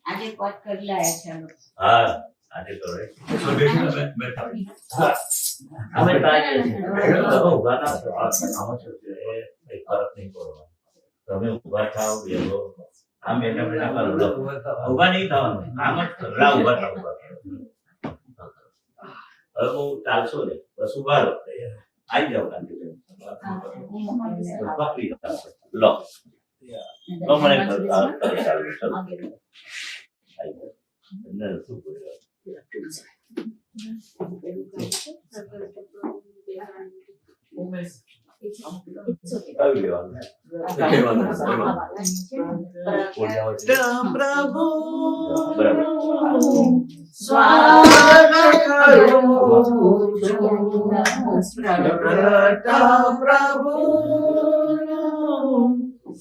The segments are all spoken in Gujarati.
આજે કોટ કરી લાયા છે હા આજે તો રે અમે તાજી તો ઉભાના આમાં છે એ ફરક નહીં પડવાનો તમે ઉભા થાઓ બેસો આમ બેઠા બેઠા કરો ઉભા નહીં થવાનું આમ જ રા ઉભા થાવ હવે હું ચાલશો ને બસ ઉભા રહો આવી જાઓ કાંતિબેન. પકડી જાઓ. લો લો મને ચાલો. આવી જાઓ. એમને શું બોલ્યો? આવી લેવાનું. પ્રભુ બરાબર. સ્વાગત કરું છું. પ્રભુ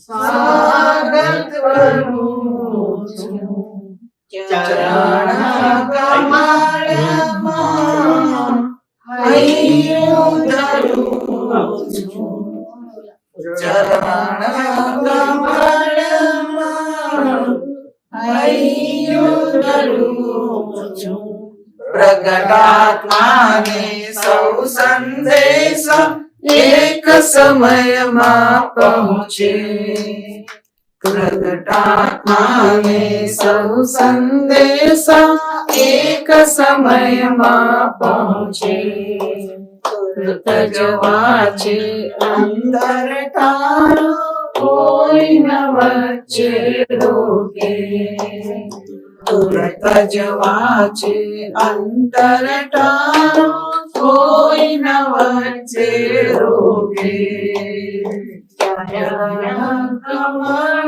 સ્વાગત કરું છું. ચરણ કમળમાં હૈયું ધરું છું. ચરણ કમળમાં હૈયું ધરું છું. પ્રગટાત્માને સૌ સંદેશ એક સમયમાં પહોંચે. પ્રગટાત્માને સૌ સંદેશ એક સમયમાં પહોંચે. તજવા છે અંતર તારો કોઈ ન વચ્ચે રોકે. તુરત જવા છે અંતર તારો કોઈ ન વચ્ચે રોકે.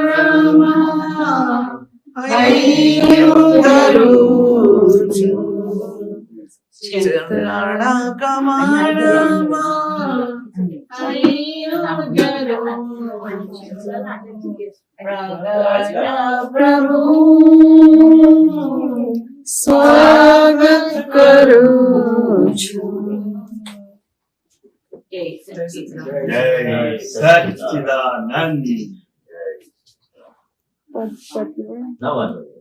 કમળમાં હૈયું ધરું છું. ચરણ કમળમાં હૈયું ધરું છું. પ્રભુ સ્વાગત કરું છું. જય સચ્ચિદાનંદ. ના વાંધો નહીં.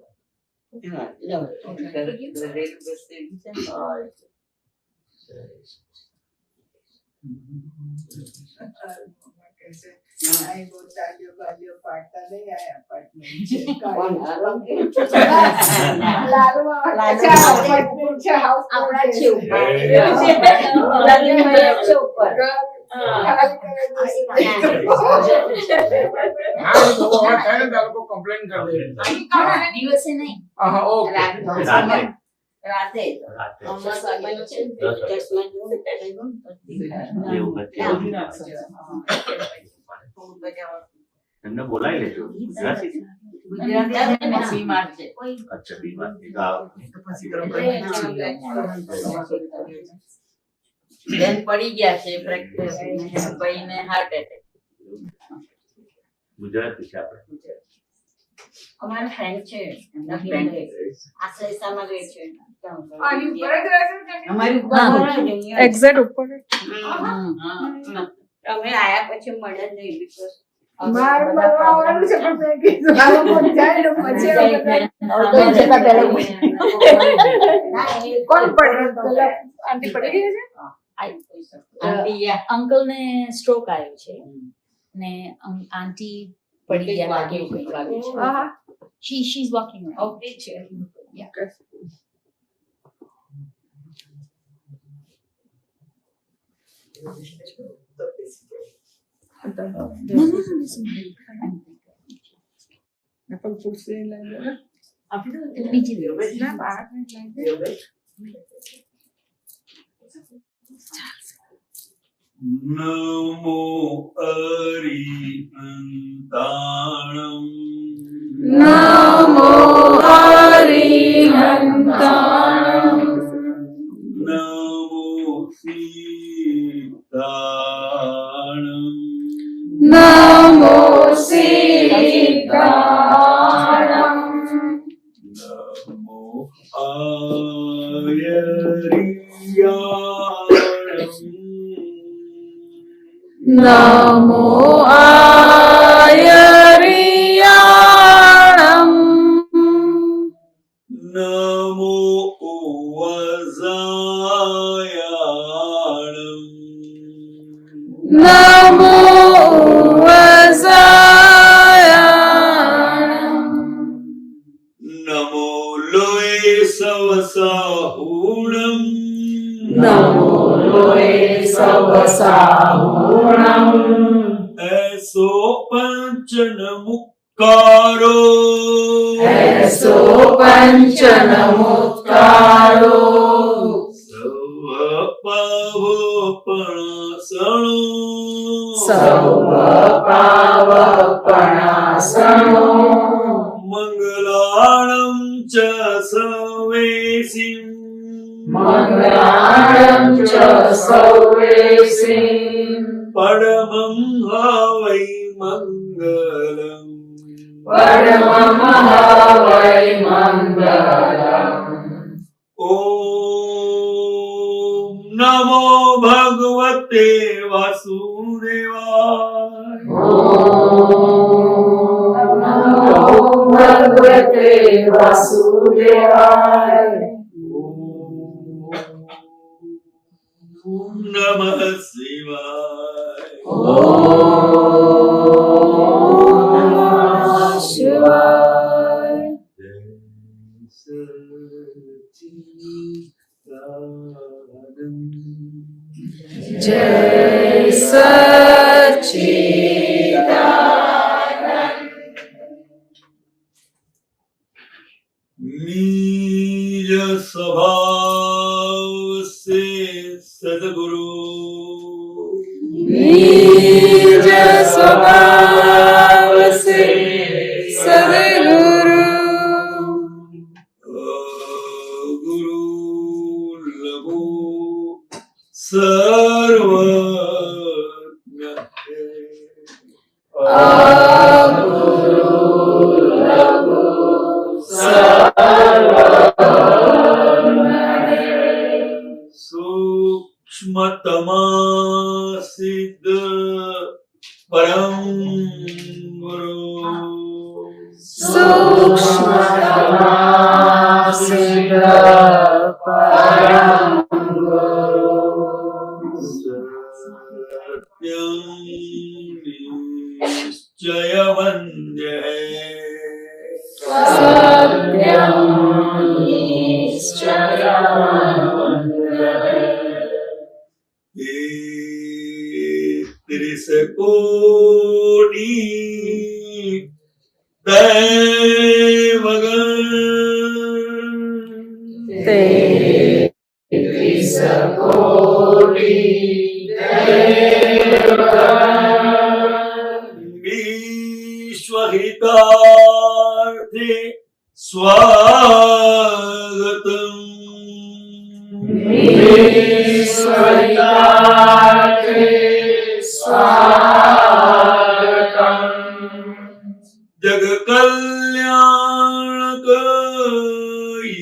કમ્પ્લેન કરી દે. દિવસે નહીં, રાતે એમને બોલાવી લેજો. અચ્છા, બીમાર બેન પડી ગયા છે ભાઈને હાર્ટ એટેક. ગુજરાતી છે આપણે. અમારા ફ્રેન્ડ છે, એમના ફ્રેન્ડ આશ્રયશામાં રહે છે. અમારી ઉપર એક્ઝેક્ટ ઉપર અમે આયા પછી મળ્યા જ નહીં. અંકલ ને સ્ટ્રોક આવ્યો છે ને આંટી પડી ગયા લાગે એવું કંઈક લાગે છે. She is walking around. Okay છે. બીજી નમો અરિહંતાણમ. નમો હરિહંતાણમ. નમો સીતાણમ. નમો સીતાણમ. નમો આયરિયાણમ. નમો આયરિયાણમ. નમો વજાયાણમ. નમો વજાયાણમ. નમો લોય સવસાહુણમ. નમો લોય સવસાહુણમ એસો પંચન મુક્કારો એસો પંચન મુત્કારો સવ પાવપણાસણો સૌ પાવપણાસણો મંગલાણં ચ સવેસિં મંગલાણં ચ સૌવેસિં પરમં હવૈ મંગલમ પરમં વૈ મંગલમ ઓમ નમો ભગવતે વાસુદેવાય ઓમ નમો ભગવતે વાસુદેવાય ઓમ નમઃ શિવાય ઓમ નમઃ શિવાય જય સચ્ચિદાનંદ निज स्वभाव से सद्गुरु निज स्वभाव से सद्गुरु गुरु लघु सर्वज्ञ है। गुरु लघु सूक्ष्मतमा सिद्ध परम गुरु सूक्ष्मतमा सिद्ध परम गुरु सत्यं निश्चय वन्द्य है। सत्यं त्रिशकोटि दैवगण त्रिशकोटि विश्वहितार्थे स्वागतम् विश्वहितार्थे स्वागतम् जग कल्याणक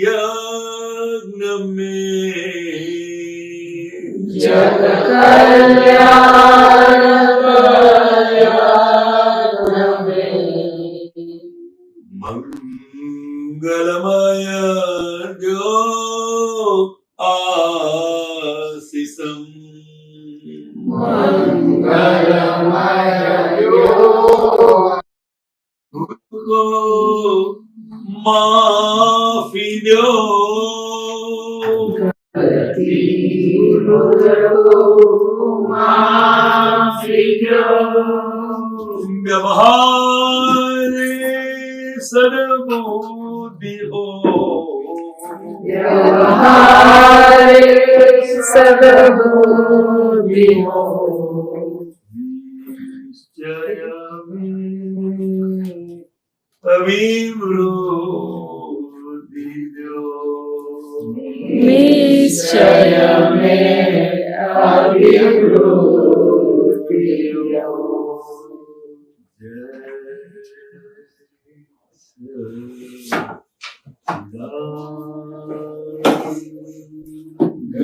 यज्ञ में जग कल्याण मंगलमय जो आशीषम् मंगलमय को माफी दो व्यवहार सद्बुद्धि हो व्यवहारे सद्बुद्धि हो निश्चय में अभिवृद्धि दो निश्चय में अभिवृद्धि हो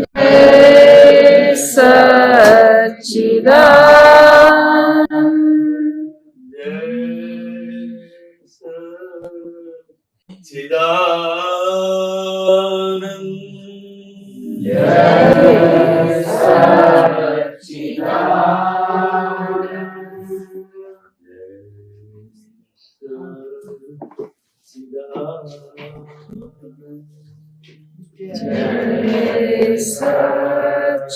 जय सच्चिदानंद जय सच्चिदानंद जय सच्चिदानंद હું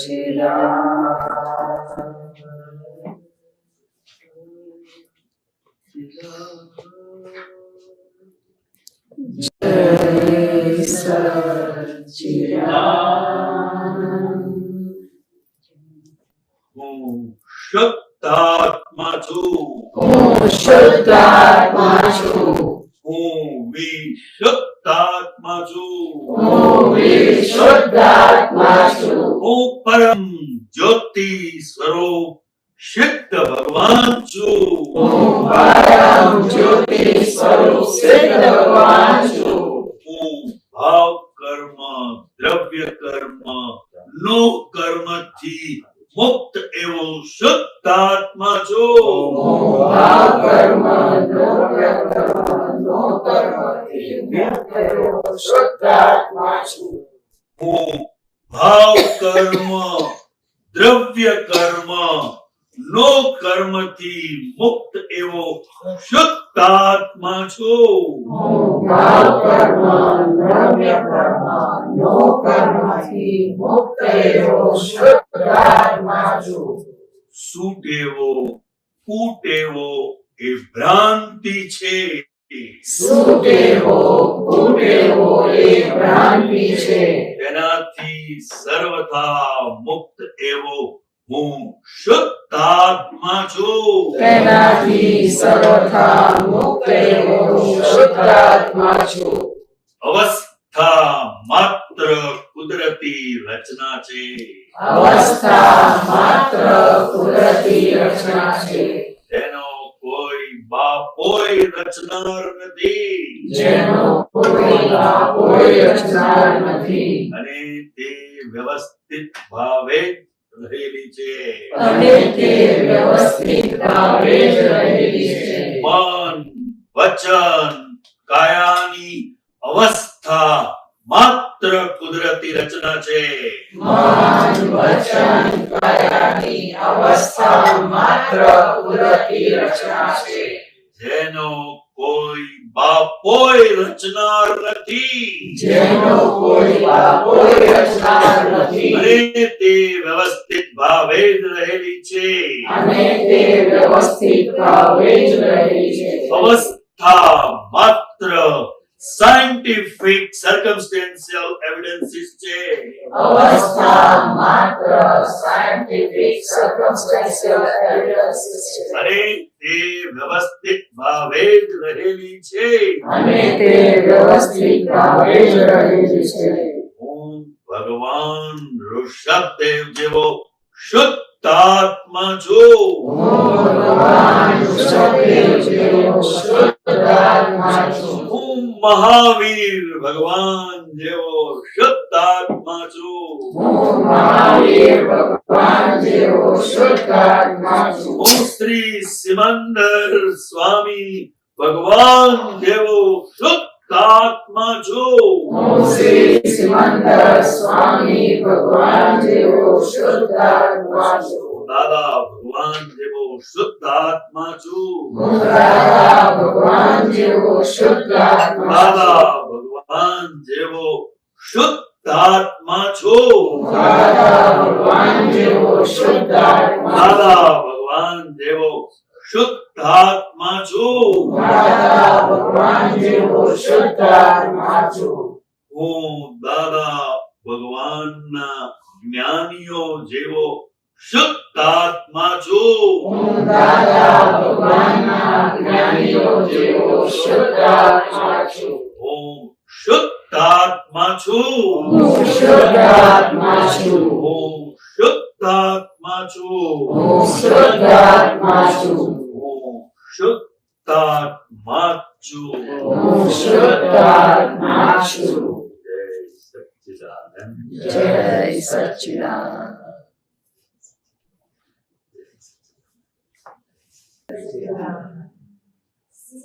શુદ્ધાત્મા છું. શુદ્ધાત્મા છું. હું વિશુદ્ધાત્મા છું. વિશુદ્ધાત્મા છું. હું પરમ જ્યોતિ સ્વરૂપ સિદ્ધ ભગવાન છું. પરમ જ્યોતિ સ્વરૂપ સિદ્ધ ભગવાન છું. હું ભાવ કર્મ દ્રવ્ય કર્મ નો કર્મથી મુક્ત એવો શુદ્ધાત્મા છું. ભાવ કર્મ દ્રવ્ય કર્મ નો કર્મથી મુક્ત એવો શુદ્ધાત્મા છું. હું ભાવ કર્મ દ્રવ્ય કર્મ નો કર્મથી મુક્ત એવો શુદ્ધાત્મા છું. ભાવ કર્મ દ્રવ્ય કર્મ નો કર્મથી મુક્ત એવો શુદ્ધાત્મા છું. સુટેવો કુટેવો એ ભ્રાંતિ છે. સુટેવો કુટેવો એ ભ્રાંતિ છે. તેનાથી સર્વથા મુક્ત એવો હું શુદ્ધાત્મા છું. તેનાથી સર્વથા મુક્ત એવો શુદ્ધાત્મા છું. અવસ્થા માત્ર કુદરતી રચના છે. અવસ્થા માત્ર કુદરતી રચના છે. તેનો કોઈ બાપોય રચનાર નથી. જેનો કોઈ બાપોય રચનાર નથી. અને તે વ્યવસ્થિત ભાવે રહેલી છે. અને તે વ્યવસ્થિત ભાવે જ રહેલી છે. મન વચન કાયાની અવસ્થા માત્ર કુદરતી રચના છે. મન વચન કાયાની અવસ્થા માત્ર કુદરતી રચના છે. જેનો કોઈ બાપોય રચનાર નથી. જેનો કોઈ બાપોય રચનાર નથી. અને તે વ્યવસ્થિત ભાવે જ રહેલી છે. અને તે વ્યવસ્થિત ભાવે જ રહેલી છે. અવસ્થા માત્ર સાયન્ટિફિક સર્કમસ્ટેન્શિયલ એવિડન્સીસ છે. અવસ્થા માત્ર સાયન્ટિફિક સર્કમસ્ટેન્શિયલ એવિડન્સીસ છે. અને તે વ્યવસ્થિત ભાવે જ રહેલી છે. અને તે વ્યવસ્થિત ભાવે જ રહેલી છે. હું ભગવાન ઋષભદેવ જેવો શુદ્ધાત્મા છું. ભગવાન ઋષભદેવ જેવો શુદ્ધાત્મા છું. હું મહાવીર ભગવાન જેવો શુદ્ધાત્મા છું. મહાવીર ભગવાન જેવો શુદ્ધાત્મા છું. હું શ્રી સિમંદર સ્વામી ભગવાન જેવો શુદ્ધાત્મા છું. હું શ્રી સિમંદર સ્વામી ભગવાન જેવો શુદ્ધાત્મા છું. દાદા ભગવાન જેવો શુદ્ધાત્મા છું. હું દાદા ભગવાન જેવો શુદ્ધાત્મા છું. દાદા ભગવાન જેવો શુદ્ધાત્મા છું. દાદા ભગવાન જેવો શુદ્ધાત્મા છું. દાદા ભગવાન જેવો શુદ્ધાત્મા છું. દાદા ભગવાન જેવો શુદ્ધાત્મા છું. હું દાદા ભગવાનના જ્ઞાનીઓ જેવો શુદ્ધાત્મા છું. હું દાદા ભગવાનના જ્ઞાનીઓ જેવો શુદ્ધાત્મા છું. હું શુદ્ધાત્મા છું. હું શુદ્ધાત્મા છું. હું શુદ્ધાત્મા છું. હું શુદ્ધાત્મા છું. હું શુદ્ધાત્મા છું. હું શુદ્ધાત્મા છું. જય સચ્ચિદાનંદ. જય સચ્ચિદાનંદ.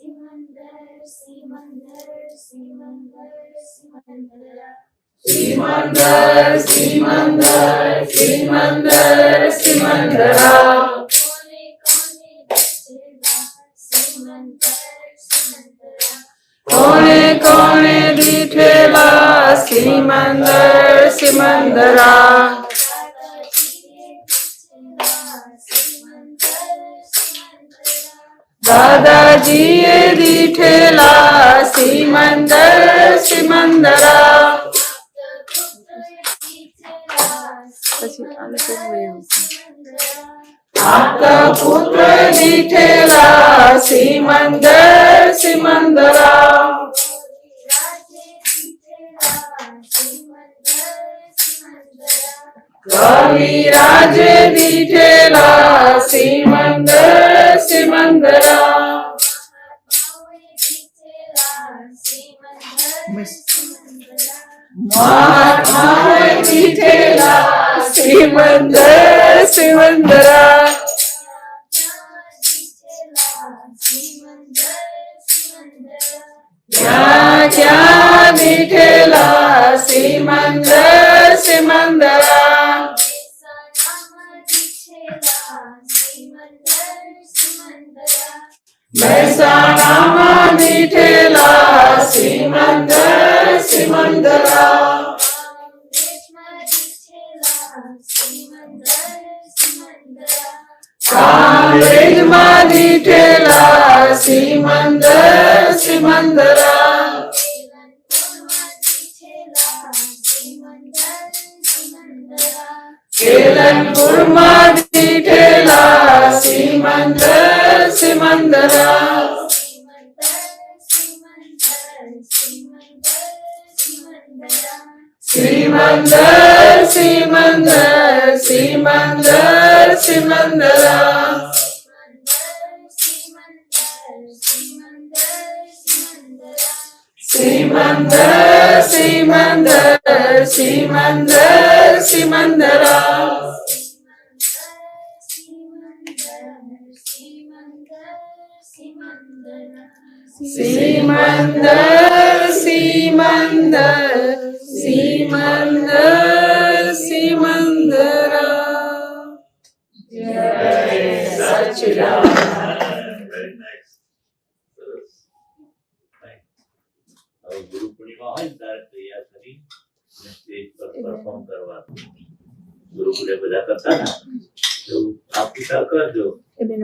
સિમંદર સિમંદર સિમંદર સિમંદર સિમંદર સિમંદરા. કોણે કોણે દીઠેલા સિમંદર સિમંદરા. દાદાજીએ દીઠેલા સિમંદર સિમંદરા આપતા પુત્ર દીઠેલા સિમંદર સિમંદરા કવિરાજે દીઠેલા સિમંદર સિમંદરા મહાત્માએ દીઠેલા સિમંદર સિમંદરા ક્યાં ક્યાં દીઠેલા સિમંદર સિમંદરા મહેસાણામાં દીઠેલા સિમંદર સિમંદરા કાંગ્રેજમાં દીઠેલા સિમંદર સિમંદરા કેલનપુરમાં દીઠેલા સિમંદર સિમંદરા સિમંદર સિમંદર સિમંદર સિમંદરા સિમંદર સિમંદર સિમંદર સિમંદરા સિમંદર સિમંદર સિમંદર સિમંદરા જય સચ્ચિદાનંદ. Very nice. સરસ. હવે ગુરુ પૂર્ણિમા હોય ને ત્યારે તૈયાર કરી અને સ્ટેજ પર પરફોર્મ કરવાનું. ગુરુ પૂર્ણિમા બધા કરતા ને એવું આવતીકાલ કરજો. અને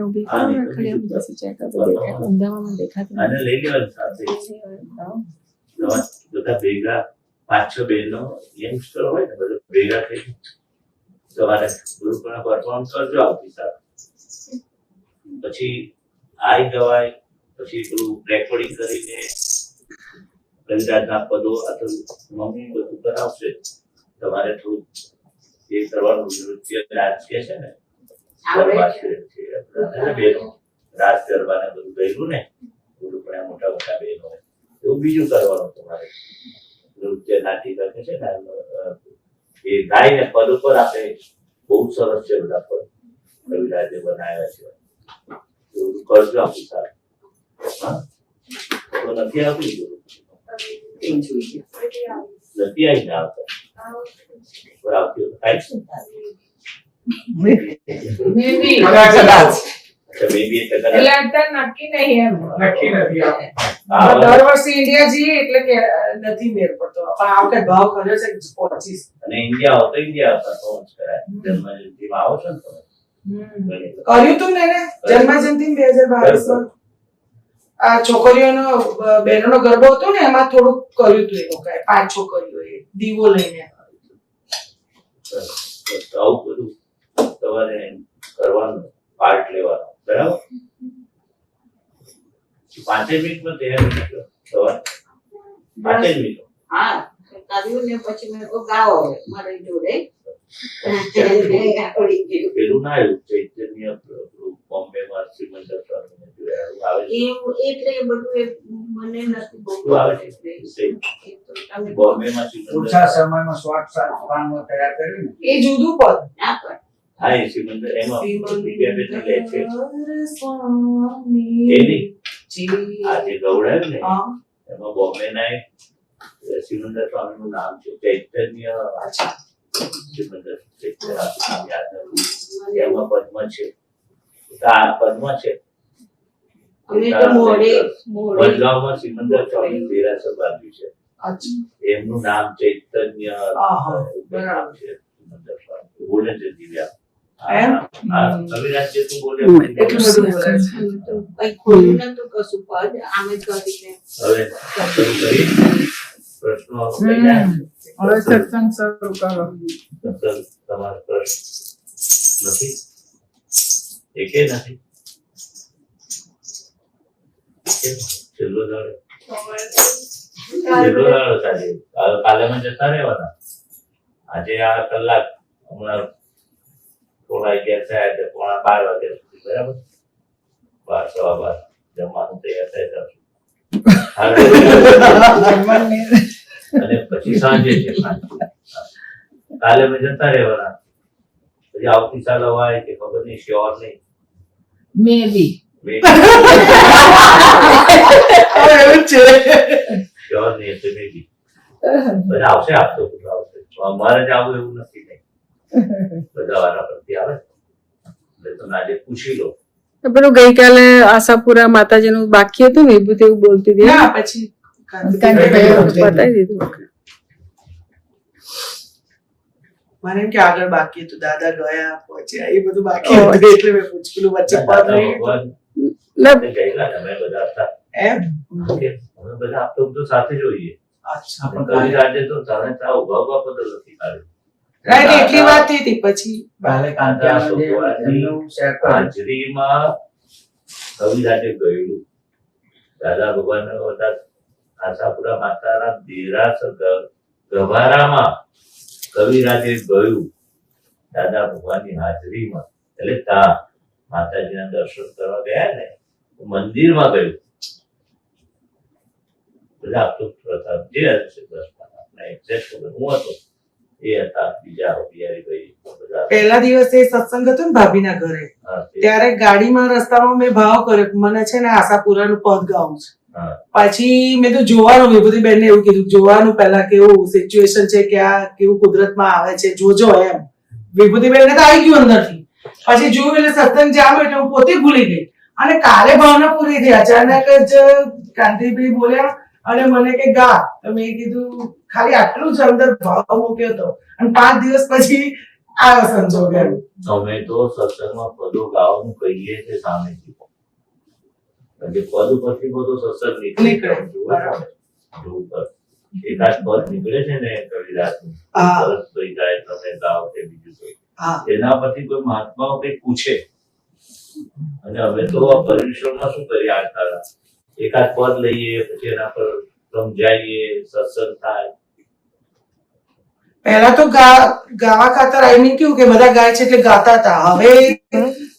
લઈ લેવાનું સાથે બધા ભેગા 5-6 બહેનો યંગસ્ટર હોય ને બધા ભેગા થઈ સવારે ગુરુ પૂર્ણિમા પરફોર્મ કરજો આવતીકાલ. પછી આઈ ગવાય પછી પેલું રેકોર્ડિંગ કરીને કવિરાજના પદો અથવા મમ્મી બધું કરાવશે. તમારે થોડું એ કરવાનું નૃત્ય નાચ કે છે ને બહેનો રાસ ગરબા ને બધું ગયેલું ને બધું પણ મોટા મોટા બહેનો એવું બીજું કરવાનું તમારે નૃત્ય નાટિકા કે છે ને એ ગાઈને પદ ઉપર આપણે બહુ સરસ છે બધા પદ કવિરાજે બનાવ્યા છે એવું કરજો આપણી સાથે. હા તો નથી આવતું નથી આવી ને આવતા આવતી થાય છે નક્કી નહીં એમ નક્કી નથી દર વર્ષે ઇન્ડિયા જઈએ એટલે કે નથી મેળ પડતો પણ આ વખતે ભાવ કર્યો છે 25 અને ઇન્ડિયા હોતો ઇન્ડિયા પરફોર્મન્સ કરાય જન્મજયંતિમાં આવો છો ને તમે કર્યું તું ને જન્મજયંતિ 2022 માં આ છોકરીઓનો બહેનોનો ગરબો હતો ને એમાં થોડુંક કર્યું તું એ લોકોએ 5 છોકરીઓએ દીવો લઈને આવું બધું તમારે કરવાનું પાર્ટ લેવાનો બરાબર 5 મિનિટમાં તૈયાર થઈ ગયો સવારે 5 મિનિટ હા કર્યું ને પછી મેં કો ગાઓ મારી જોડે પેલું ના આવ્યું ચૈતન્ય બોમ્બેમાં શ્રીમંદર સ્વામીને જોયા આવે છે એટલે એ બધું એ મને નથી બહુ શું આવે છે બોમ્બેમાં શ્રીમંદર ઓછા સમયમાં શોર્ટ પાનમાં તૈયાર કર્યું ને એ જુદું પદ ના પણ હા એ શ્રીમંદર એમાં વિદ્યા બેન લે છે આ જે ગૌડાયું ને એમાં બોમ્બેના એક શ્રીમંદર સ્વામીનું નામ છે ચૈતન્ય શ્રીમંદર યાદ નથી એમાં પદ્મ છે આ પદ્મ છે અમે તો મોડે વડગામમાં શ્રીમંદર સ્વામી દેરાસર બાંધ્યું છે એમનું નામ ચૈતન્ય બરાબર છે શ્રીમંદર સ્વામી બોલે છે દિવ્યા એમ આ કવિરાજ જે તું બોલે એટલું બધું બોલે છે. કઈ ખોલ્યું નતું કશું પદ આમ જ કરીને હવે શરૂ કરી પ્રશ્નો થઈ જાય. હવે સત્સંગ શરૂ કરો. સત્સંગ તમારો પ્રશ્ન નથી એકે નથી કેમ? છેલ્લો દાડો સાહેબ કાલે માં જતા રહેવાના આજે આ કલાક હમણાં થોડા 11 થયા એટલે 11:30 વાગ્યા સુધી બરાબર 12 જમવાનું તૈયાર થઈ જશે અને પછી સાંજે છે કાલે મેં જતા રહેવાના પછી આવતી સાલ અવાય કે ખબર નહીં શ્યોર નહીં મે બી હવે એવું જ છે. શ્યોર નહીં એટલે મે બી બધા આવશે આપતો બધું આવશે અમારે જ આવું એવું નથી નહીં બધા વાળા પરથી આવે એટલે તમે આજે પૂછી લો પેલું ગઈકાલે આશાપુરા માતાજીનું બાકી હતું ને એ બધું એવું બોલતી હતી ના પછી બતાવી દીધું. મને એમ કે આગળ બાકી હતું દાદા ગયા પહોંચ્યા એ બધું બાકી હતું એટલે મેં પૂછ્યું વચ્ચે પદ દાદા રહી ભગવાન એટલે ગયેલા ને અમે બધા હતા એમ કે અમે બધા આપતો બધું સાથે જોઈએ અચ્છા પણ કવિ આજે તો તને ત્યાં ઉભા ઉભા પદ નથી કાઢ્યું રાઈટ એટલી વાત થઈ હતી પછી કાલે કાંતિયામાં જે એમનું શેર કર્યું. હાજરીમાં કવિરાજે ગયેલું દાદા ભગવાન બધા આશાપુરા માતાના દેરાસર ગભારામાં કવિરાજે ગયું દાદા ભગવાનની હાજરીમાં એટલે ત્યાં માતાજીના દર્શન કરવા ગયા ને તો મંદિરમાં ગયું બધા આપતો પ્રથા જે હશે દર્શન એક્ઝેક્ટ ખબર હું હતો એ હતા બીજા બિહારીભાઈ બધા પહેલા દિવસે સત્સંગ હતો ને ભાભીના ઘરે હા, તે- ત્યારે ગાડીમાં રસ્તામાં મેં ભાવ કર્યો કે મને છે ને આશાપુરાનું પદ ગાવું છે હા. પછી મેં તો જોવાનું વિભૂતિ બેનને એવું કીધું જોવાનું પહેલા કેવું સિચ્યુએશન છે કે આ કેવું કુદરતમાં આવે છે જોજો એમ વિભૂતિ બેનને તો આવી ગયું અંદરથી પછી જોયું એટલે સત્સંગ જામ્યો એટલે હું પોતે ભૂલી ગઈ અને કાલે ભાવના પૂરી થઈ અચાનક જ કાંતિભાઈ બોલ્યા અને મને કે ગા તો મેં કીધું ખાલી આટલું જ અંદર ભાવ મૂક્યો હતો અને 5 દિવસ પછી આવ્યો સંજોગ એમ અમે તો સત્સંગમાં પદો ગાવાનું કહીએ છીએ સામેથી કારણ કે પદ ઉપરથી બધો સત્સંગ નીકળે. નીકળે બરાબર. જોવું પડે. એકાદ પદ નીકળે છે ને કવિરાજનું હા. સરસ કોઈ ગાય તમે ગાઓ કે બીજું કોઈ હા એના પરથી કોઈ મહાત્માઓ કઈ પૂછે અને અમે તો આ પરિશ્રમમાં શું કરીએ આજકાલ એકાદ પદ લઈએ પછી એના પર સમજાવીએ સત્સંગ થાય પહેલા તો ગાવા ખાતર આઈ મીન કેવું કે બધા ગાય છે એટલે ગાતા હતા હવે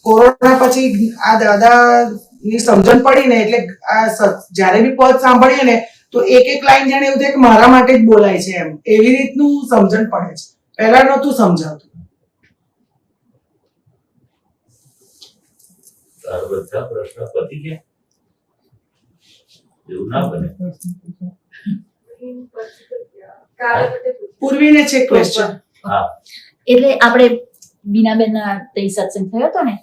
કોરોના પછી આ દાદા ની સમજણ પડી ને એટલે આ જ્યારે બી પદ સાંભળીએ ને તો એક એક લાઈન જાણે એવું થાય કે મારા માટે જ બોલાય છે એમ એવી રીતનું સમજણ પડે છે પહેલા નહોતું સમજાવતું તારા બધા પ્રશ્ન પતી ગયા એવું ના બને પૂર્વીને છે ક્વેશ્ચન હા એટલે આપણે બીનાબેનના તઈ સત્સંગ થયો હતો ને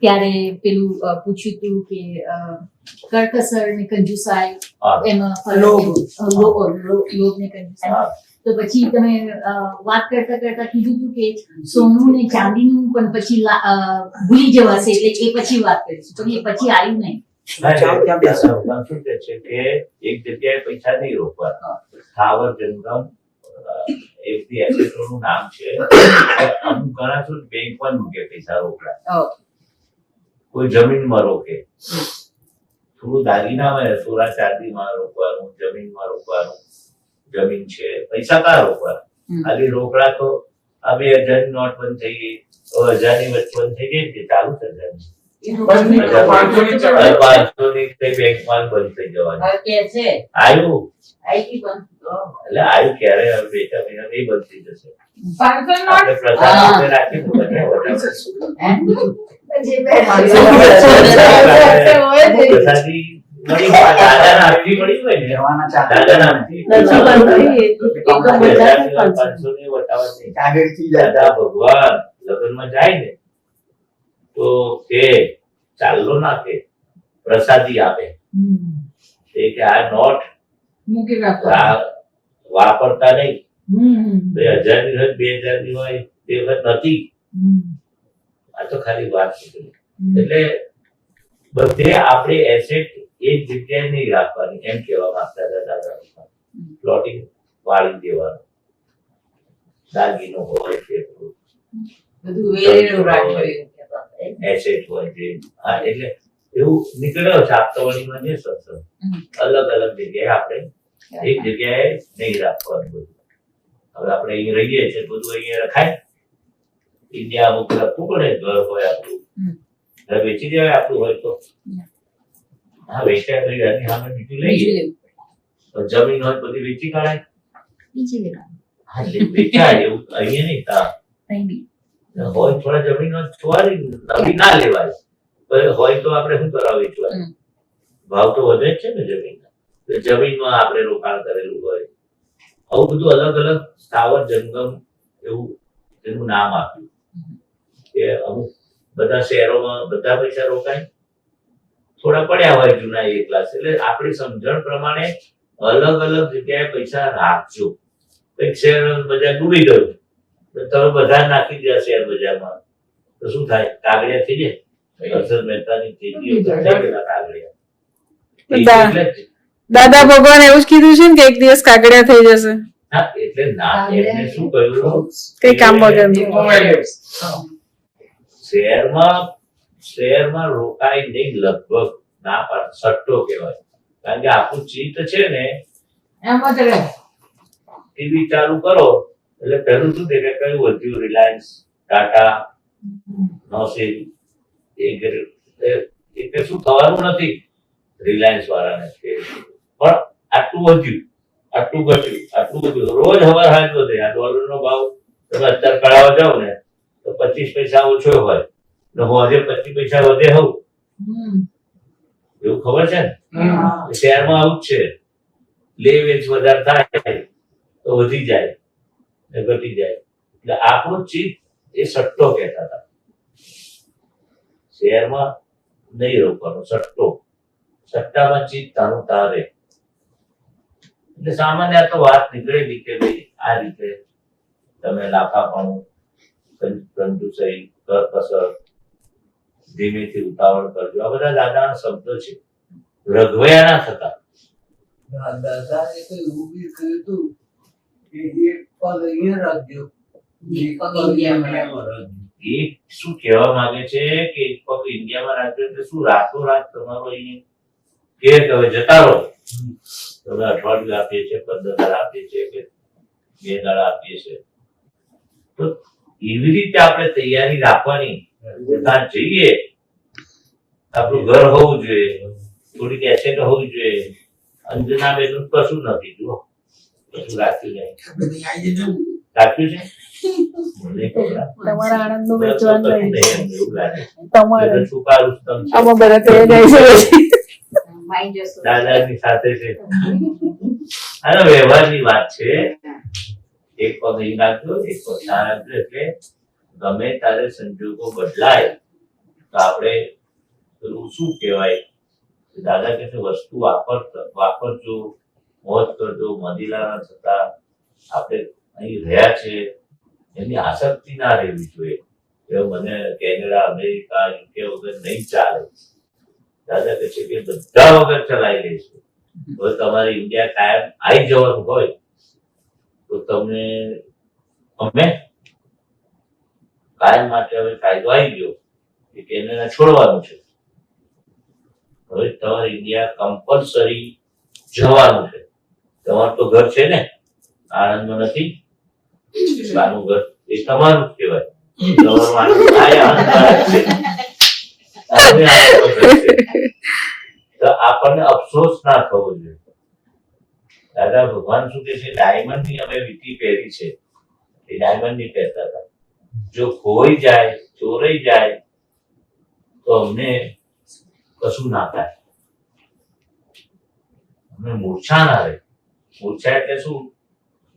ત્યારે પેલું પૂછ્યું હતું કે કરકસર ને કંજુસાઈ હા. એમાં લોભ. લોભ ને કંજુસાઈ તો પછી તમે વાત કરતા કરતા કીધું હતું કે સોનું ને ચાંદીનું પણ પછી ભૂલી જવાશે એટલે એ પછી વાત કરીશું પણ એ પછી આવ્યું નહીં ભગવાન શું કહે છે કે એક જગ્યાએ પૈસા નહીં રોકવાના સ્થાવર જંગમ એવી એસેટોનું નામ છે અમુક ઘણા શું બેંકમાં મૂકે પૈસા રોકડા કોઈ જમીનમાં રોકે થોડું દાગીનામાં સોના ચાંદીમાં રોકવાનું જમીનમાં રોકવાનું જમીન છે પૈસા ક્યાં રોકવાના ખાલી રોકડા તો આ 2000 ની નોટ બંધ થઈ ગઈ તો 1000 ની વચ્ચે બંધ થઈ ગઈ કે ચાલુ છે 500 ની કઈ બેંકમાં બંધ થઈ જવાની હવે કે છે આવ્યું આઈટી પણ એટલે આવ્યું ક્યારે હવે 2-4 મહિના એ બંધ થઈ જશે 500 નોટ આપણે પ્રસાદ માટે રાખીશું બંને વધારે. જે પ્રસાદી મળી હોય, દાદાના હાથથી મળી હોય ને રહેવાના ચાલે. દાદાના હાથથી. નથી. 500 ની વટાવટ નહીં. આગળથી જાય. દાદા ભગવાન લગ્નમાં જાય ને તો કે ચાલ્લો નાખે પ્રસાદી આપે તે કે આ નોટ મૂકી રાખો આ વાપરતા નહીં 1000 ની હોય 2000 ની હોય તે વખત નથી આ તો ખાલી વાત નીકળી. એટલે બધે આપણે એસેટ એક જગ્યાએ નહીં રાખવાની એમ કહેવા માંગતા હતા દાદા. પ્લોટિંગ વાળી દેવાનું, દાગીનો હોય કે બધું વેરેલું રાખવું એવું કહેતા હતા. એસેટ હોય છે. હા, એટલે એવું નીકળ્યો છે આપતાવળીમાં જે સત્સંગ અલગ અલગ જગ્યાએ આપણે એક જગ્યાએ નહીં રાખવાનું બધું. હવે આપણે અહીં રહીએ છીએ બધું અહીંયા રખાય. ઇન્ડિયા અમુક લખવું પડે, ઘર હોય આપણું, ઘર વેચી દેવાય આપણું હોય તો. હા, વેચાય તો ઘરની સામે બીજું લઈએ. પણ જમીન હોય બધી વેચી કાઢાય. હા, એટલે વેચાય એવું અહીંયા નહીં. હોય થોડા જમીન હોય થોડી નવી ના લેવાય. પણ હોય તો આપણે શું કરવા વેચવાય? ભાવ તો વધે જ છે ને જમીનના. જમીનમાં આપણે રોકાણ કરેલું હોય. આવું બધું અલગ અલગ સ્થાવર જંગમ એવું એનું નામ આપ્યું કે અમુક બધા શહેરોમાં બધા પૈસા રોકાય, થોડા પડ્યા હોય જૂના એ ક્લાસ. એટલે આપણી સમજણ પ્રમાણે અલગ અલગ જગ્યાએ પૈસા રાખજો. કંઈક શેર બજાર ડૂબી ગયું તો તમે બધા નાખી દે શેર બજારમાં તો શું થાય? કાગડિયા થઈ જાય. હર્ષદ મહેતાની તેજી થઈ ગયેલા કાગડિયા. એટલે જ. દાદા ભગવાન એવું જ કીધું છે ને કે એક દિવસ કાગડિયા થઈ જશે. હા, એટલે ના એમને શું કહ્યું? કઈ કામ વગર. શહેરમાં રોકાય નહીં લગભગ. ના પાડ સટ્ટો કહેવાય. કારણ કે આપણું ચિત્ત છે ને એમ જ રહે. ટીવી ચાલુ કરો એટલે પહેલું શું દેખાય? કયું વધ્યું? રિલાયન્સ, ટાટા, નોસિલ. એ શું થવાનું નથી રિલાયન્સ વાળાને, પણ આટલું વધ્યું, આટલું ઘટ્યું, આટલું બધું રોજ હવાર હાજ વધે. આ ડોલરનો ભાવ તમે અત્યારે કઢાવવા જાઓ ને તો 25 પૈસા ઓછો હોય ને આજે 25 પૈસા વધે હોવ એવું ખબર છે ને? શહેરમાં આવું જ છે. લે વેચ વધારે થાય તો વધી જાય ને ઘટી જાય. એટલે આપણું ચિત્ત એ સટ્ટો કહેતા હતા. શહેરમાં નહીં રોકવાનો સટ્ટો. સટ્ટામાં ચિત્ત તારું તારે. એટલે સામાન્ય આ તો વાત નીકળેલી કે ભાઈ આ રીતે તમે લાફાપણું, કંજુસાઈ, કરકસર, ધીમેથી ઉતાવળ કરજો, આ બધા દાદાના શબ્દો છે. રઘવયા ના થતા. દાદાએ તો એવું બી કહ્યું હતું કે એક પગ અહીંયા રાખજો, એક પગ ઇન્ડિયામાં રાખજો. એ શું કહેવા માંગે છે કે એક પગ ઇન્ડિયામાં રાખજો એટલે શું? રાતોરાત તમારો અહીંયા કે હવે જતા રહો. તમે અઠવાડિયું આપીએ છીએ, 15 દાડા આપીએ છીએ કે 2 દાડા આપીએ છીએ. તો એવી રીતે આપણે તૈયારી રાખવાની. ત્યાં જઈએ આપણું ઘર હોવું જોઈએ, થોડીક એસેટ હોવી જોઈએ. અંજના બેન કશું નથી, જુઓ કશું રાખ્યું નહીં. રાખ્યું છે મને ખબર. તમારા આનંદ નું વેચવાનું એવું નહીં. લાગે તમારે છુપારું સ્તંભ છે. આમાં બધા થઈ જાય છે પછી. દાદાની સાથે છે. આનો વ્યવહારની વાત છે. એક પગ અહીં રાખજો, એક પગ ત્યાં રાખજો. એટલે ગમે ત્યારે સંજોગો બદલાય તો આપણે પેલું શું કહેવાય? દાદા કે વસ્તુ વાપરજો, મોજ કરજો. મદિરાના થતા આપણે અહીં રહ્યા છે એની આસક્તિ ના રહેવી જોઈએ. એવું મને કેનેડા, અમેરિકા, યુકે વગર નહીં ચાલે. દાદા કહે છે કે બધા વગર ચલાવી લઈશું. હવે તમારે ઇન્ડિયા કાયમ આવી જવાનું હોય તો તમને અમે કાયમ માટે હવે કાયદો આવી ગયો કે કેનેડા છોડવાનું છે. હવે તમારે ઇન્ડિયા કમ્પલસરી જવાનું છે. તમારું તો ઘર છે ને, આણંદમાં નથી? આનું ઘર એ તમારું જ કહેવાય. તમારું આણંદ છે. તો આપણને અફસોસ ના થવો જોઈએ. દાદા ભગવાન શું કે છે? ડાયમંડ ની અમે વીટી પહેરી છે, એ ડાયમંડ ની પહેરતા હતા. જો ખોઈ જાય, ચોરાઈ જાય તો અમને કશું ના થાય. અમને મૂર્છા ના રહે. મૂર્છા એટલે શું?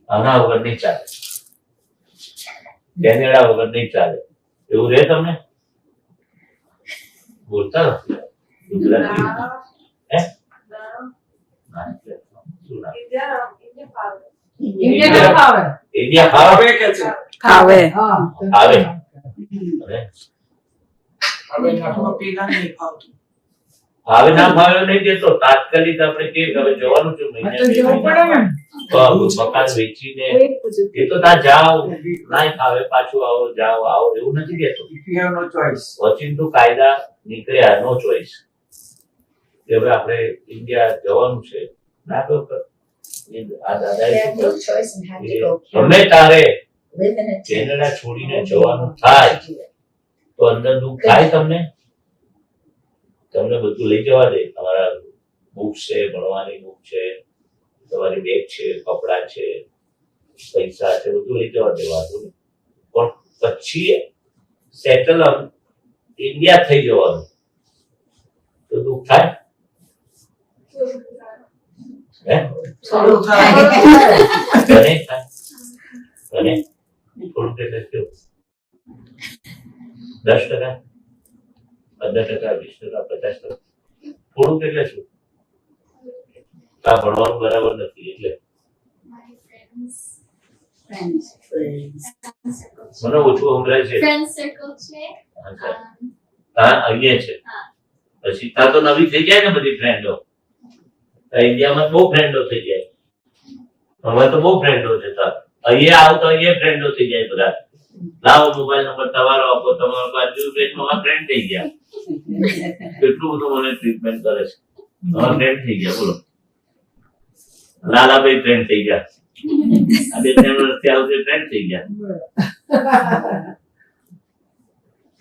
આના વગર નહીં ચાલે, કેનેડા વગર નહીં ચાલે. એવું રહે તમને? બોલતા નથી ગુજરાતી? હે? શું નામ? ઇન્ડિયા ફાવે. ઇન્ડિયા ખાવે કે છે? ખાવે. હા. આવે. હવે નાટકમાં પેલા નહીં ફાવતું. હવે ના ફાવ્યો નહીં કેતો તાત્કાલિક આપણે કે હવે જવાનું છે આ તો જવું પડે ને. મકાન વેચીને એ તો ત્યાં જાઓ ના ફાવે પાછું આવો જાઓ આવો એવું નથી કેતો. If you have no choice. વચિંતું કાયદા નીકળ્યા નો ચોઈસ કે હવે આપણે ઇન્ડિયા જવાનું છે ના તો આ દાદાએ They have no choice and have to go ગમે તારે live in a tent. Canada છોડીને જવાનું થાય તો અંદર દુઃખ થાય તમને બધું લઈ જવા દે. તમારા બુક્સ છે, ભણવાની બુક છે, તમારી બેગ છે, કપડા છે, પૈસા છે, બધું લઈ જવા દેવાનું. પણ પછી સેટલ ઇન્ડિયા થઈ જવાનું તો દુઃખ થાય હે થોડું થાય. તને થાય તને થોડું એટલે કેવું 10%, 15%, 20%, 50%, થોડુંક એટલે શું આ ભણવાનું બરાબર નથી એટલે Friends. મને ઓછું સંભળાય છે. ફ્રેન્ડ સર્કલ છે અચ્છા. હા અહીંયા છે પછી ત્યાં તો નવી થઈ જાય ને બધી ફ્રેન્ડો. ઇન્ડિયામાં બહુ ફ્રેન્ડો થઈ જાય. હવે તો બહુ ફ્રેન્ડો છે ત્યાં. અહીંયા આવો તો અહીંયા ફ્રેન્ડો થઈ જાય બધા. લાવો મોબાઈલ નંબર તમારો આપો, તમારો બાજુ બેટમાં ફ્રેન્ડ થઈ ગયા. કેટલું બધું મને ટ્રીટમેન્ટ કરે છે. હવે ફ્રેન્ડ થઈ ગયા બોલો. લાલાભાઈ ફ્રેન્ડ થઈ ગયા. આ 2-3 વર્ષથી આવશે ફ્રેન્ડ થઈ ગયા.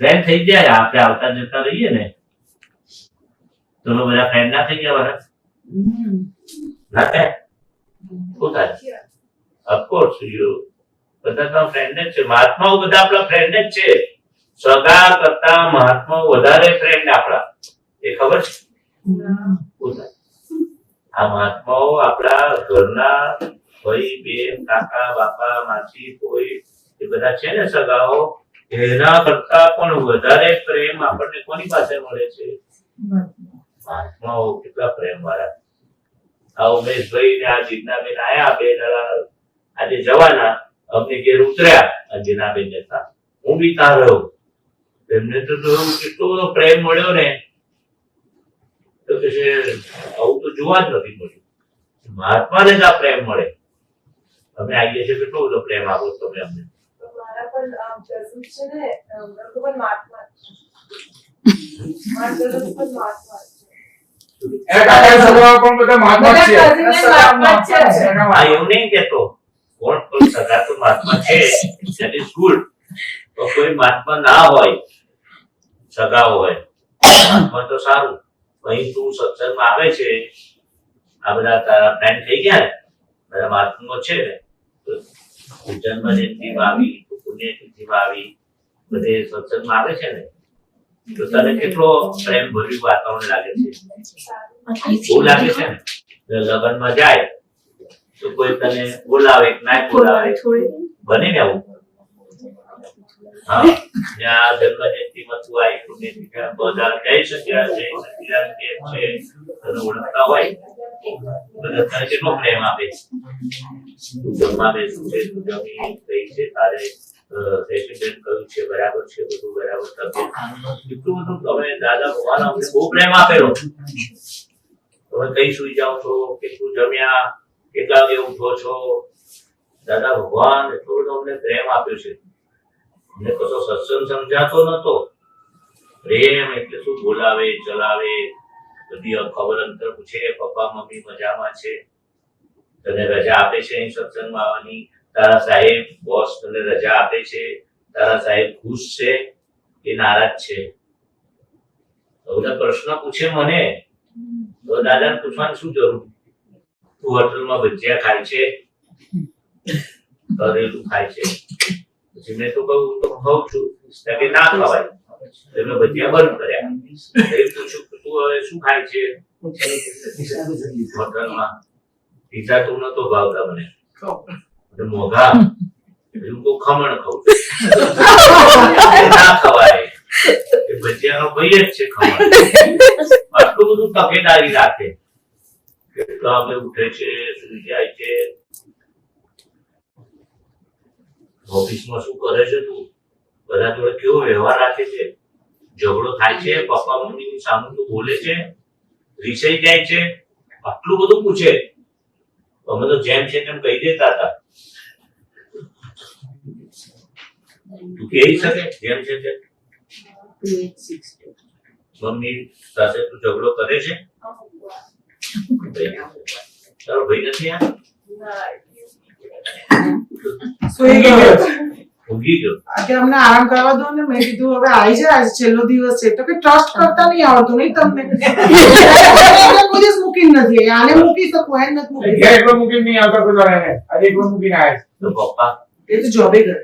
ફ્રેન્ડ થઈ જાય આપણે આવતા જતા રહીએ ને તો બધા ફ્રેન્ડ ના થઈ ગયા બધા ના થાય શું થાય ઓફકોર્સ બધા તો ફ્રેન્ડ જ છે. મહાત્માઓ બધા આપણા ફ્રેન્ડ જ છે. સગા કરતા મહાત્માઓ વધારે ફ્રેન્ડ આપણા એ ખબર છે શું થાય. આ મહાત્માઓ આપણા ઘરના ભાઈ બેન કાકા બાપા માસી કોઈ એ બધા છે ને સગાઓ એના કરતા પણ વધારે પ્રેમ આપણને કોની પાસે મળે છે મહાત્માઓ. કેટલા પ્રેમ વાળા. આ ઉમેશભાઈ ને આ જીજ્ઞાબેન આયા બે જણા આજે જવાના અમને ઘેર ઉતર્યા આ જીજ્ઞાબેન ને ત્યાં હું બી ત્યાં રહ્યો. એમને તો કેટલો બધો પ્રેમ મળ્યો ને તો કે છે આવું તો જોવા જ નથી મળ્યું. મહાત્માને જ આ પ્રેમ મળે. અમે આવીએ છીએ કેટલો બધો પ્રેમ આપો તમે અમને. મારા પણ જસુ છે ને લોકો પણ મહાત્મા છે. મારા જસુ પણ મહાત્મા છે. એ કાકા સગા પણ બધા મહાત્મા જ છે. બધા cousin ને મહાત્મા જ છે. હા એવું નહીં કેતો કોણ કોઈ સગા તો મહાત્મા છે that is good. તો કોઈ મહાત્મા ના હોય સગા હોય મહાત્મા તો સારું. અહીં તું સત્સંગમાં આવે છે આ બધા તારા ફ્રેન્ડ થઈ ગયા ને બધા મહાત્માઓ છે ને તો જન્મ જયંતિમાં આવી પુણ્યતિથિમાં આવી બધે સત્સંગમાં આવે છે ને તો તને કેટલો પ્રેમ ભર્યું વાતાવરણ લાગે છે. બહુ લાગે છે ને લગ્નમાં જાય તો કોઈ તને બોલાવે કે ના બોલાવે બને ને આવું. હા ત્યાં જન્મ જયંતિમાં તું આવી પુણ્યતિથિમાં બધા જઈ શક્યા છે તને ઓળખતા હોય બધા તને કેટલો પ્રેમ આપે. તું જમવા બેસું છે તું જમી ગઈ છે તારે રેસિડેન્ટ કયું છે બરાબર છે બધું બરાબર તબિયત એટલું બધું તમે દાદા ભગવાન અમને બહુ પ્રેમ આપેલો. તમે કઈ સુઈ જાઓ છો કેટલું જમ્યા કેટલા વાગે ઉઠો છો દાદા ભગવાન એટલો બધો અમને પ્રેમ આપ્યો છે. અમને કશો સત્સંગ સમજાતો નતો. પ્રેમ એટલે શું બોલાવે ચલાવે બધી ખબર અંતર પૂછે પપ્પા મમ્મી મજામાં છે તને રજા આપે છે અહીં સત્સંગમાં આવવાની તારા સાહેબ બોસ તને રજા આપે છે તારા સાહેબ ખુશ છે કે નારાજ છે. બધા પ્રશ્ન પૂછે મને તો દાદાને પૂછવાની શું જરૂર. તું હોટલમાં ભજીયા ખાય છે તરેલું ખાય છે પછી મેં તો કહું તો ખાઉં છું કે ના ખવાય એટલે ભજીયા બંધ કર્યા. પૂછ્યું તું હવે શું ખાય છે હોટલમાં પીઝા તો નતો ભાવતા મને મોઘા એવું તો ખમણ ખાઉં ના ખવાય એ ભજીયાનો ભાઈ જ છે ખમણ. આટલું બધું તકેદારી રાખે કેટલા વાગે ઉઠે છે સુઈ જાય છે ઓફિસમાં શું કરે છે તું બધા જોડે કેવો વ્યવહાર રાખે છે ઝઘડો થાય છે, પપ્પા મમ્મીની સામે તું બોલે છે, રીસાઈ જાય છે, આટલું બધું પૂછે. અમે તો જેમ છે તેમ કહી દેતા હતા. તું કહી શકે જેમ છે તેમ? મમ્મી સાથે તું ઝઘડો કરે છે? તારો ભાઈ નથી આ? સુઈ ગયો. ઊંઘી ગયો. કે અમને આરામ કરવા દો ને. મેં કીધું હવે આવી જાય, આજે છેલ્લો દિવસ છે. તો કે ટ્રસ્ટ કરતા નહીં આવડતું નહીં તમને. કોઈ દિવસ મૂકીને નથી. આને મૂકી શકો, એને નથી મૂકી. એકલો મૂકીને નહીં આવતા કોઈ વાર એને. આજે એકલો મૂકીને આવે તો પપ્પા એ તો જોબે કરે.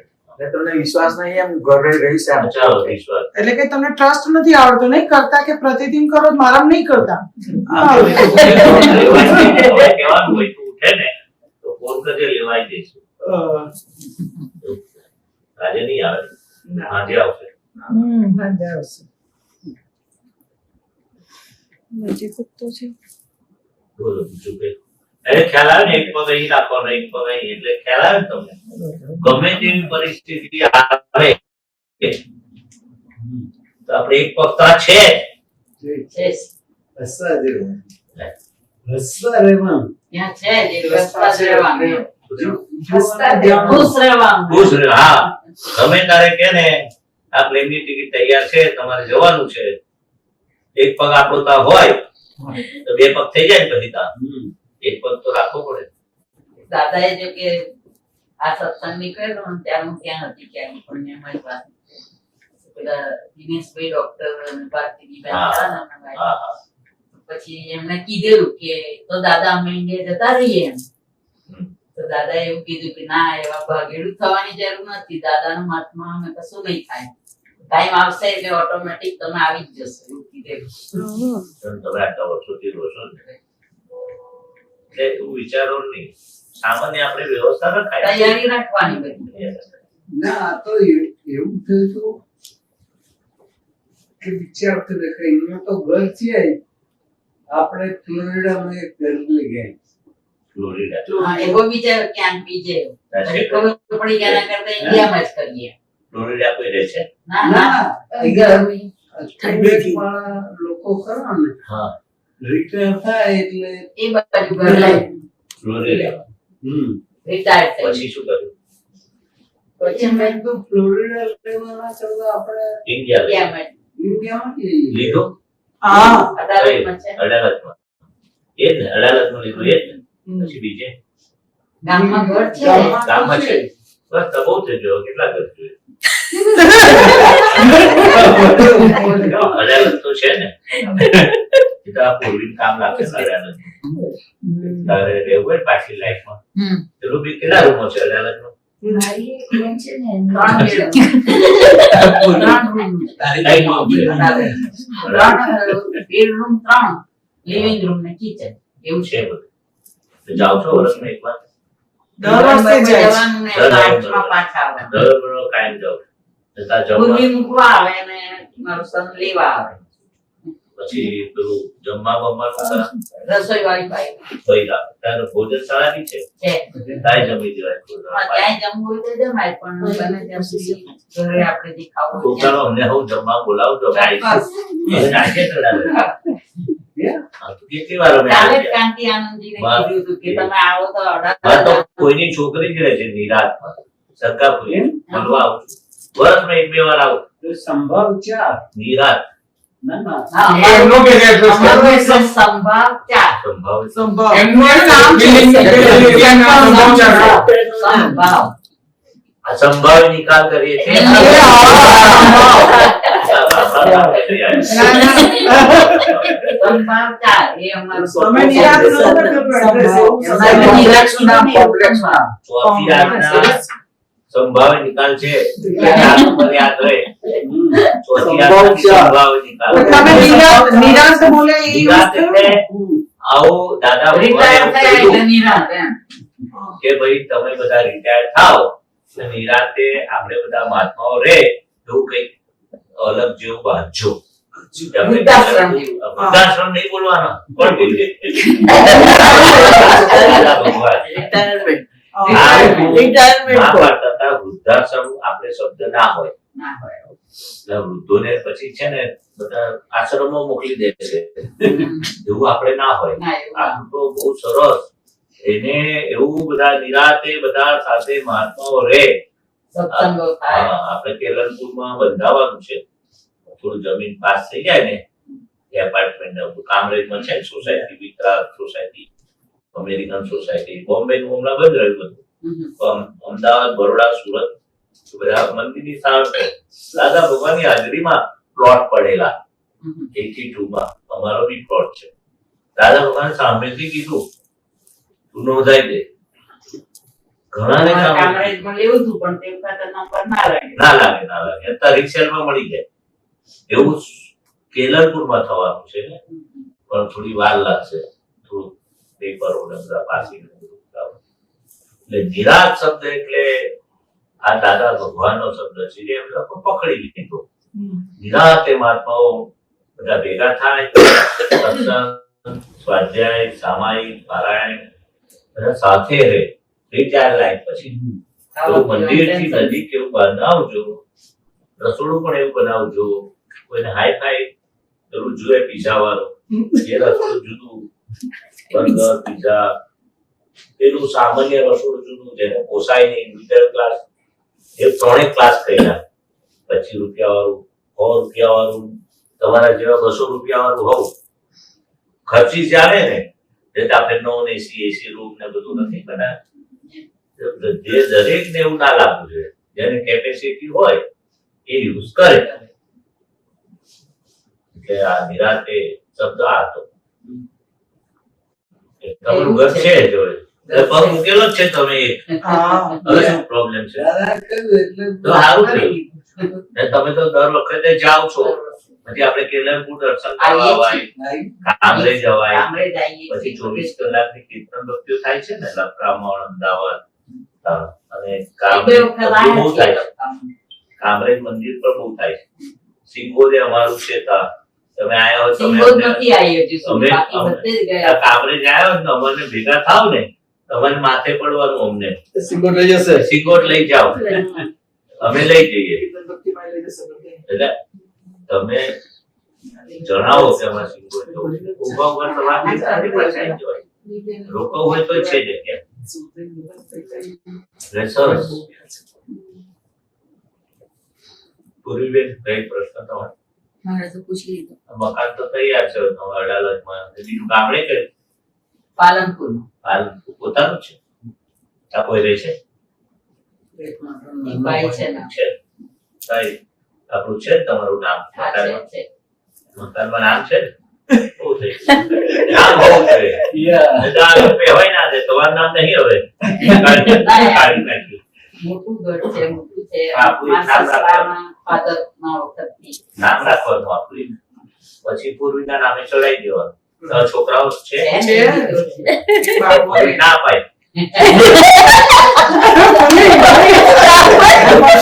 તમને વિશ્વાસ નહીં એમ ઘરે રહી છે આમ. ચાલો વિશ્વાસ. એટલે કે તમને ટ્રસ્ટ નથી આવડતો નહીં કરતા કે પ્રતિદિન કરો મારામ નહીં કરતા. કહેવાનું હોય તું ઉઠે ને તો ફોન કરજે, લેવાઈ જઈશું. આજે નહીં આવે, આજે આવશે. બોલો બીજું કઈ? અરે ખ્યાલ આવે ને, એક પગ અહીં રાખવાનો, એક પગ અહીં, એટલે ખ્યાલ આવે ને તમને. ગમે તેવી પરિસ્થિતિ આવે તો આપણે એક પગ તો આ છે. રસ્તા જેવું. રસ્તા રહેવાનું. ત્યાં છે જ એક રસ્તા જ રહેવાનું. રસ્તા જેવું. ખુશ રહેવાનું. ખુશ રહે. હા, ગમે તારે કે ને આ પ્લેનની ટિકિટ તૈયાર છે, તમારે જવાનું છે, એક પગ આપણો ત્યાં હોય તો બે પગ થઈ જાય ને પછી ત્યાં એક પગ તો રાખવો પડે. દાદાએ જો કે આ સત્સંગ નીકળેલો ને ત્યારે હું ત્યાં હતી ક્યાંક પણ અમારી પાસે પેલા દિનેશભાઈ ડોક્ટર અને ભારતીબેન હતા ને અમારા ભાઈ. હા હા. પછી એમને કીધેલું કે તો દાદા અમે ઇન્ડિયા જતા રહીએ એમ. તો દાદાએ એવું કીધું કે ના, એવા ભાગેડું થવાની જરૂર નથી, દાદાના હાથમાં અમે કશું નહીં થાય, ટાઈમ આવશે એટલે ઓટોમેટિક તમે આવી જ જશો એવું કીધેલું. તમે આટલા વર્ષોથી રહો છો ને એટલે તું વિચારો નહીં, સામાન્ય આપણે વ્યવસ્થા રખાય. તૈયારી રાખવાની બધી. ના આ તો એવું થયું હતું કે વિચાર કરે કે અહીંયા તો ઘર છે, આપણે ફ્લોરિડામાં એક ઘર લઈ ગયા. ફ્લોરિડા. હા, એવો વિચાર ક્યાંક બીજે પછી ખબર પડી કે આના કરતા ઇન્ડિયામાં જ કરીએ. ફ્લોરિડા કોઈ રહે છે? ના ના, ના અહીંયા તિબેટમાં લોકો ખરા ને હા, રિટાયર થાય એટલે એ બાજુ ઘર લઈ ફ્લોરિડા. રિટાયર થઈ પછી શું કર્યું? પછી અમે તો ફ્લોરિડા લેવાના કરતા આપણે ઇન્ડિયા લઈ. ઇન્ડિયામાં ઇન્ડિયામાં જઈએ. લીધો હા અદાલતમાં છે. અડાલતમાં. એ જ ને, અડાલતમાં લીધું એ જ ને. પછી બીજે ગામમાં ઘર છે. ગામમાં છે. બસ તો બહુ થઈ ગયો. કેટલા ઘર જોઈએ? અડાલત તો છે ને. એ તો આ પૂર્વીનું કામ લાગે છે અડાલત. તારે રહેવું હોય પાછી લાઈફમાં પેલું બી કેટલા રૂમો છે અડાલતમાં? મારી એક બેન છે ને એની ત્રણ બેડરૂમ, 3 લિવિંગ રૂમ ને કિચન એવું છે. છે બધું. તો જાઓ છો વર્ષમાં એક વાર? દર વર્ષે જાય છે. જવાનું ને દર માર્ચમાં પાછા આવે. દર વર્ષે કાયમ જાઓ છો. તો ત્યાં જમવા પૂર્વી મૂકવા આવે ને મારું સન લેવા આવે. પછી પેલું જમવા બમવાનું ત્યાં રસોઈ વાળી બાઈ ભાઈ રાખે. ત્યાં તો ભોજનશાળા બી છે. છે. ત્યાં જમી દેવાય. હા, ક્યાંય જમવું હોય તો જમાય, પણ બને ત્યાં સુધી ઘરે આપણે જે ખાવું તો હોય ચાલો ત્યાં. અમને હું જમવા બોલાવજો. અમે આવીશું. હવે નાખીએ તો લાગે. હા, તો કેટલી વાર અમે કાલે જ આવ્યા? કાંતિ આનંદજીને વાહ. કીધું હતું કે તમે આવો તો આ તો કોઈની છોકરી જ રહે છે નિરાતમાં. સરકારપુરી મળવા આવું છું. વર્ષમાં 1-2 વાર આવું. તો સંભાવ 4. નિરાત ના ના હા, એમનો કે છે તો અમારું એક સંભાવ 4. સંભાવ સંભાવ. એમનું એનું નામ છે. સંભાવ આ સંભાવ નિકાલ કરીએ છીએ. સંભાવ 4 એ અમારું તમે નિરાત ન કરો address એવું અમારું નિરાશનું નામ કોમ્પ્લેક્સમાં. ચોથી રાતના સંભાવ નિકાલ છે. રાત ઉપર યાદ રહે. ચોથી રાતના સંભાવ નિકાલ. તમે નિરાશ બોલે એ નિરાત વસ્તુ એટલે આવો દાદા રિટાયર ભગવાને થયા કહ્યું એટલે નિરાંત એમ. કે ભાઈ તમે બધા રિટાયર થાઓ અને નિરાતે આપણે બધા મહાત્માઓ રે એવું કઈક અલગ જેવું બાંધજો. વૃદ્ધાશ્રમ જેવું. વૃદ્ધાશ્રમ નહીં બોલવાનો પણ બોલીએ. ભગવાન રિટાયરમેન્ટ. મહાભારત હતા વૃદ્ધાશ્રમ આપણે શબ્દ ના હોય. ના હોય. એટલે વૃદ્ધોને પછી છે ને બધા આશ્રમમાં મોકલી દે છે એવું આપણે ના હોય. ના, એવું આ તો બહુ સરસ. એને એવું બધા નિરાતે બધા સાથે મહાત્માઓ રહે. સત્સંગો થાય. આપણે કેલનપુરમાં બંધાવાનું છે. થોડું જમીન પાસ થઈ જાય ને એપાર્ટમેન્ટ કામરેજમાં છે society, Vikrant society, American society. Bombay નું હમણાં બંધ રહ્યું બધું. પણ અમદાવાદ, બરોડા, સુરત બધા મંદિરની સામે દાદા ભગવાનની હાજરીમાં પ્લોટ પડેલા 82 માં અમારો બી પ્લોટ છે. દાદા ભગવાન સામેથી કીધું તું નોંધાઈ દે. ઘણાને અમારા કામરેજમાં લેવું હતું પણ તે વખતે નંબર ના લાગે. ના લાગે અત્યારે રિક્ષામાં મળી જાય. એવું કેલનપુરમાં થવાનું છે ને, પણ થોડી વાર લાગશે. થોડું પેપરો ને બધા પાસિંગ એટલે નિરાત શબ્દ એટલે આ દાદા ભગવાનનો શબ્દ છે જે એમ લોકો પકડી લીધો. નિરાતે મહાત્માઓ બધા ભેગા થાય, સત્સંગ, સ્વાધ્યાય, સામાયિક, પારાયણ બધા સાથે રહે. 3-4 લાઈન પછી તો મંદિરથી નજીક એવું બનાવજો, રસોડું પણ એવું બનાવજો. કોઈને હાઈ ફાઈ પેલું જોઈએ પીઝા વાળો એ રસોડું જુદું, બર્ગર, પીઝા પેલું સામાન્ય રસોડું જુદું, જેને પોસાય નહીં, મિડલ ક્લાસ એ 3 ક્લાસ કર્યા. 25 રૂપિયા વાળું, 100 રૂપિયા વાળું, તમારા જેવા 200 રૂપિયા વાળું હોવ. ખર્ચી ચાલે ને એટલે આપણે નોન એસી રૂમ ને બધું નથી બનાવ્યું. જે દરેક ને એવું ના લાગવું જોઈએ. જેને કેપેસિટી હોય એ યુઝ કરે. એટલે આ નિરાતે શબ્દ આ હતો. તમારું ઘર છે જો પગ મૂકેલો જ છે તમે એક. હવે શું પ્રોબ્લેમ છે? દાદા કહ્યું એટલે તો સારું થયું. ને તમે તો દર વખતે જાઓ છો. પછી આપણે કેલનપુર દર્શન કરવા અવાય, કામરેજ જવાય, કામરેજ આવીએ પછી 24 કલાકની કીર્તન ભક્તિઓ થાય છે ને લખરામણ, અમદાવાદ અને કામરેજ બહુ થાય છે. કામરેજ મંદિર પર બહુ થાય છે. સિંગોદે અમારું છે ત્યાં તમે આયા હો, તમે સિંગોદ નથી આવી હજુ સુધી, બાકી બધે જ ગયા. કામરેજ આવ્યા હો ને અમને ભેગા થાવ ને તમારે માથે પડવાનું. અમને સિંગોટ લઈ જશે. સિંગોટ લઈ જાઓ, અમે લઈ જઈએ. એટલે તમે જણાવો કે અમારે સિંગોટ જવું છે. ઉભા ઉભા તમારી સાથે પાછા જવાય. રોકવું હોય તો છે જગ્યા. એટલે સરસ. પૂર્વીબેન કઈ પ્રશ્ન તમારો? મારે તો પૂછી લીધું. મકાન તો તૈયાર છે તમારા અડાલજમાં. બીજું ગામડે કે પાલનપુર પાલનપુર પોતાનું છે? આ કોઈ રહે છે? ભાઈ છે ને. છે ભાઈ આપણું છે ને તમારું નામ હા, મકાનમાં? છે. મકાનમાં નામ છે ને? બહુ થઈ ગયું. નામ હોવું જોઈએ. નહીં તો આ કહેવાય ના દે તમારું નામ નહીં હવે કાઢી નાખ્યું. મોટું ઘર છે, મોટું છે. હા, પૂરી મારા નામ સસરાના ફાધરના વખતથી. નામ રાખવાનું આપણું. પછી પૂર્વીના નામે ચડાઈ દેવાનું. તો છોકરાઓ છે છે ને, પૂર્વી ના અપાય.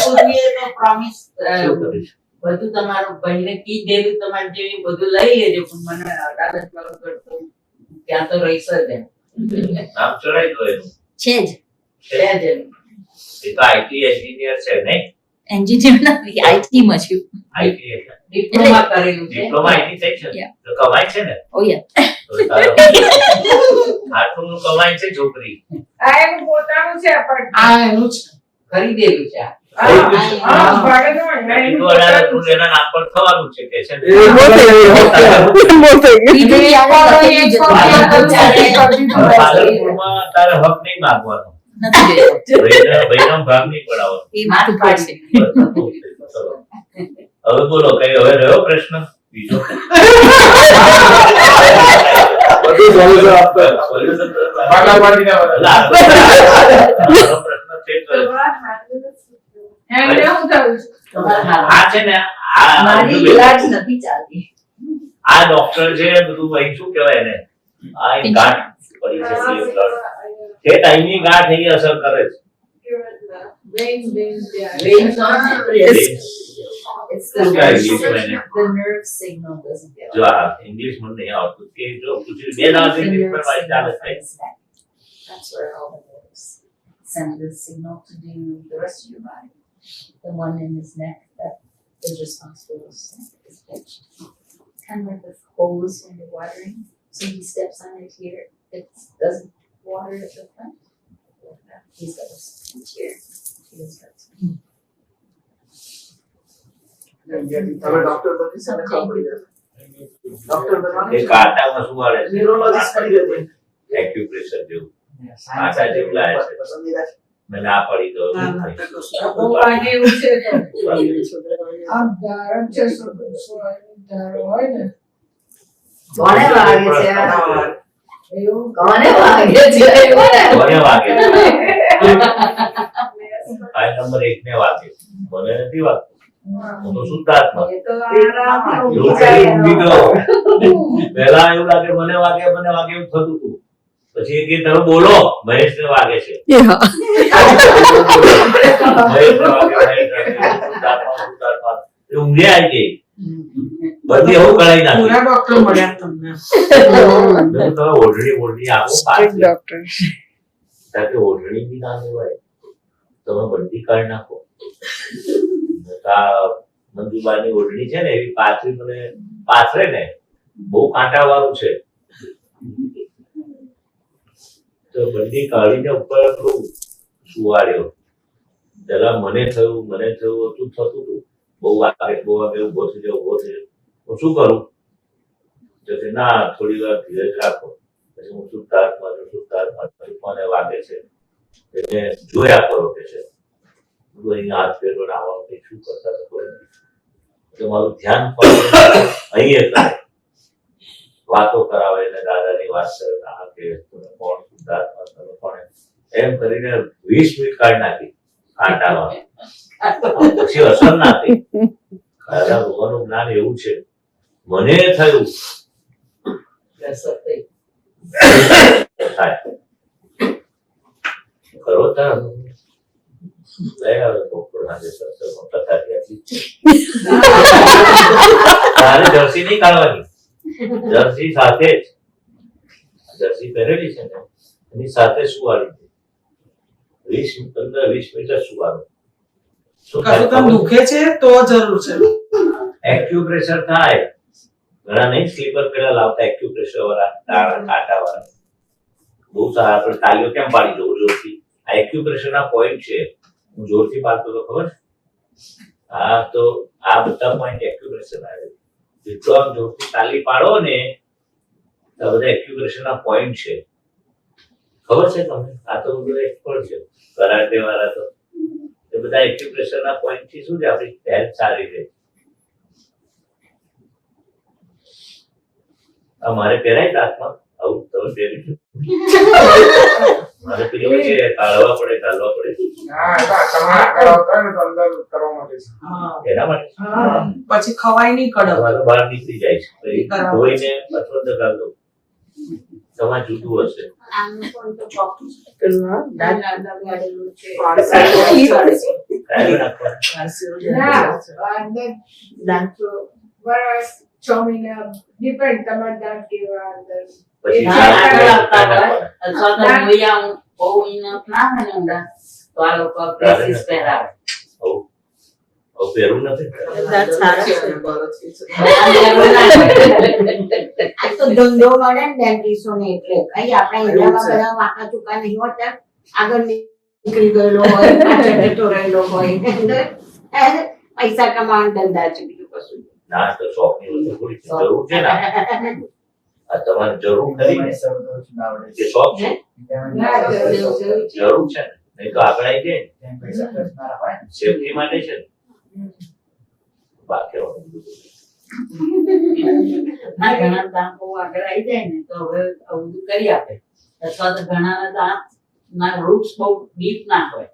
પૂર્વીએ તો promise, શું કરીશ? બધું તમારું ભાઈને કીધેલું તમારે જેવી બધું લઈ લેજો પણ મને અડાલજ વાળું ઘર તો ત્યાં તો રહીશ જ એમ. નામ ચડાઈ દો એનું. છે જ છે જ એમ. એ તો આઈટી એન્જિનિયર છે નહીં? એન્જિનિયર નથી, આઈટી માં છું. આઈટી ડિપ્લોમા કરેલું છે. ડિપ્લોમા આઈટી થઈ છે Yeah. તો કમાય છે ને? ઓ યા તો તારો આટલું કમાય છે છોકરી. આ એનું પોતાનું છે apartment. આ એનું છે. ખરીદેલું છે આ. હા, ભાડે તો એ તો અડાલજનું એના નામ પર થવાનું છે કે છે ને? બહુ થઈ ગયું. બહુ થઈ ગયું. બીજું યાદ નથી. પાલનપુરમાં તારે હક નહીં માંગવાનો. નથી જોયું. ભાઈનો ભાગ નહીં પડાવવાનો. એ માથું પડશે. ચલો. હવે બોલો કઈ હવે રહ્યો પ્રશ્ન બીજો? બધું solution આપતો. Solution તો પાટા પાડીને આવે. અલા, મારો પ્રશ્ન છે તો એમને શું થયું? તમારા હાથ. આ છે ને આ મારી ઈલાજ નથી ચાલતી. આ ડોક્ટર છે બધું અહીં શું કહેવાય એને આ એક ગાંઠ પડી છે blood. તે ટાઈમની ગાંઠ એની અસર કરે છે. Brain yeah. Brain તો ને. It's શું કહેવાય ઇંગ્લિશમાં એને? the nerve signal doesn't get જો આ ઇંગ્લિશમાં નહીં આવતું કે જો પૂછ્યું બે દાડા The સુધી nerve પણ મારી ચાલે signal થાય. is neck. That's where all the nerves send the signal to do the rest of your body. The one in his neck that is responsible for this. Kind of like the hose when you're watering. So he steps on it here. It doesn't water at the front. He's got a sponge here. He's got some. હવે ડોક્ટર બની સાથે ખબર પડી જશે. ડોક્ટર બનવાનું એ છે. કાંટામાં શું વાળે છે? ન્યુરોલોજીસ્ટ બની જશે. એક્યુપ્રેશર જેવું કાંટા જેવું લાગે છે. પસંદીદા છે. મને આ પડી ગયો ના, શું ના, થઈ? બહુ વાગે એવું છે તો આમ ધારણ છે ધારો હોય ને કોને વાગે છે આ? એવું કોને વાગે છે? કોને વાગે? આ નંબર 1 ને વાગે. મને નથી વાગતું. હું તો શુદ્ધાત્મા. એ તો આરામથી ઊંઘી એવું જાય. ઊંઘી ગયો. પહેલા એવું લાગે મને વાગે એવું થતું હતું. પછી એ કે તમે બોલો મહેશને વાગે છે. એ હા મહેશને વાગે, શુદ્ધાત્મા. એ ઊંઘે આવી ગઈ. બધી એવું કરાઈ નાખી. પૂરા ડોક્ટર મળ્યા તમને. મેં તમે ઓઢણી આપો સ્ટ્રીક્ટ પાછી. ડોક્ટર તાકે ઓઢણી બી ના લેવાય. તમે બધી કાઢી નાખો. આ મંજુબાની ઓઢણી છે ને એવી પાથરી મને પાથરે ને બહુ કાંટા વાળું છે તો બધી કાઢીને ઉપર થોડું સુવાડ્યો. પેલા મને થયું ઓછું થતું હતું. બહુ વાગે ઉભો થઈ જાય. હું શું કરું તો કે ના થોડી વાર ધીરજ રાખો. પછી હું શુદ્ધાત્મા મને વાગે છે એને જોયા કરો કે છે અહીંયા હાથ ફેરવો ને આવા કંઈ શું કરતા તો કોઈ નહીં. એટલે મારું ધ્યાન પણ અહીંયા કરે. વાતો કરાવે ને દાદાની વાત કરે આ કે તમે કોણ શુદ્ધાત્મા તમે કોણ એમ કરીને 20 મિનિટ કાઢી નાખી કાંટામાં. પછી અસર ના થઈ. દાદા ભગવાનનું જ્ઞાન એવું છે. મને થયું અસર થઈ. થાય કરો તાર લઈ આવે ડોક્ટર આજે સત્સંગમાં કથા ત્યાંથી તારે જર્સી નહીં કાઢવાની. જર્સી સાથે જ જર્સી પહેરેલી છે ને એની સાથે સુવાડી 15-20 મિનિટ જ સુવાનું. શું કશું તમને થાય દુખે છે તો જરૂર છે. એક્યુપ્રેશર થાય. ઘણા નહીં સ્લીપર પેલા લાવતા એક્યુપ્રેશર વાળા કાંટા વાળા બહુ સારા. આપણે તાલીઓ કેમ પાડી દઉં જોરથી? આ એક્યુપ્રેશર ના પોઈન્ટ છે. હું જોરથી પાડતો તો ખબર છે? હા તો આ બધા પોઈન્ટ એક્યુપ્રેશર આવે. જેટલો આમ જોરથી તાલી પાડો ને તો બધા એક્યુપ્રેશર ના પોઈન્ટ છે. ખબર છે તમને? આ તો બધું એક્સપર્ટ છે કરાટે વાળા તો. એ બધા એક્યુપ્રેશર ના પોઈન્ટ થી શું છે આપણી હેલ્થ સારી રહે. મારે પહેરાય દાંતમાં આવું તમે પહેરી મારે પેલી છે કાઢવા પડે ઘાલવા પડે હા તમારા આગળ આવતા હોય ને તો અંદર કરવા માટે છે. હા. એના માટે હા. પછી ખવાય નહીં કડક. તમારે તો બહાર નીકળી જાય છે પછી ધોઈને અસવંદ ગાળ દો. તમારે જુદું હશે. આમનું પણ તો ચોખ્ખું છે. પેલું હા દાદા ગાડેલું છે. કાઢી નાખવાનું. ના અંદર દાંત તો વર્ષ 6 મહિના ડિપેન્ડ તમારા દાંત કેવા અંદર પછી દાંત લાવતા હોય અથવા તો મોયા બહુ ઈનફ ના હોય ને ઊંડા તો આ લોકો પ્રેસિસ પહેરાવે. આવું પહેરવું નથી. દાંત સારા છે. આ તો ધંધો મળે ને ડેન્ટિસ્ટોને એટલે કઈ આપણા ઇન્ડિયામાં બધા વાંકા ચૂકા નહીં હોતા. આગળ નીકળી ગયેલો હોય પાછળ જતો રહેલો હોય પૈસા કમાવાનો ધંધા છે બીજું કશું નહીં. ના તો શોખની વસ્તુ થોડી જરૂર છે ને. આ તમારે જરૂર ખરી ને કે શોખ છે ના જરૂર છે. જરૂર છે ને નહીં તો આગળ આવી જાય સેફટી માટે છે ને. બાકી ના ઘણા દાંત બહુ આગળ આવી જાય ને તો હવે આવું બધું કરી આપે. અથવા તો ઘણાના દાંત ના રૂટ્સ બહુ ડીપ ના હોય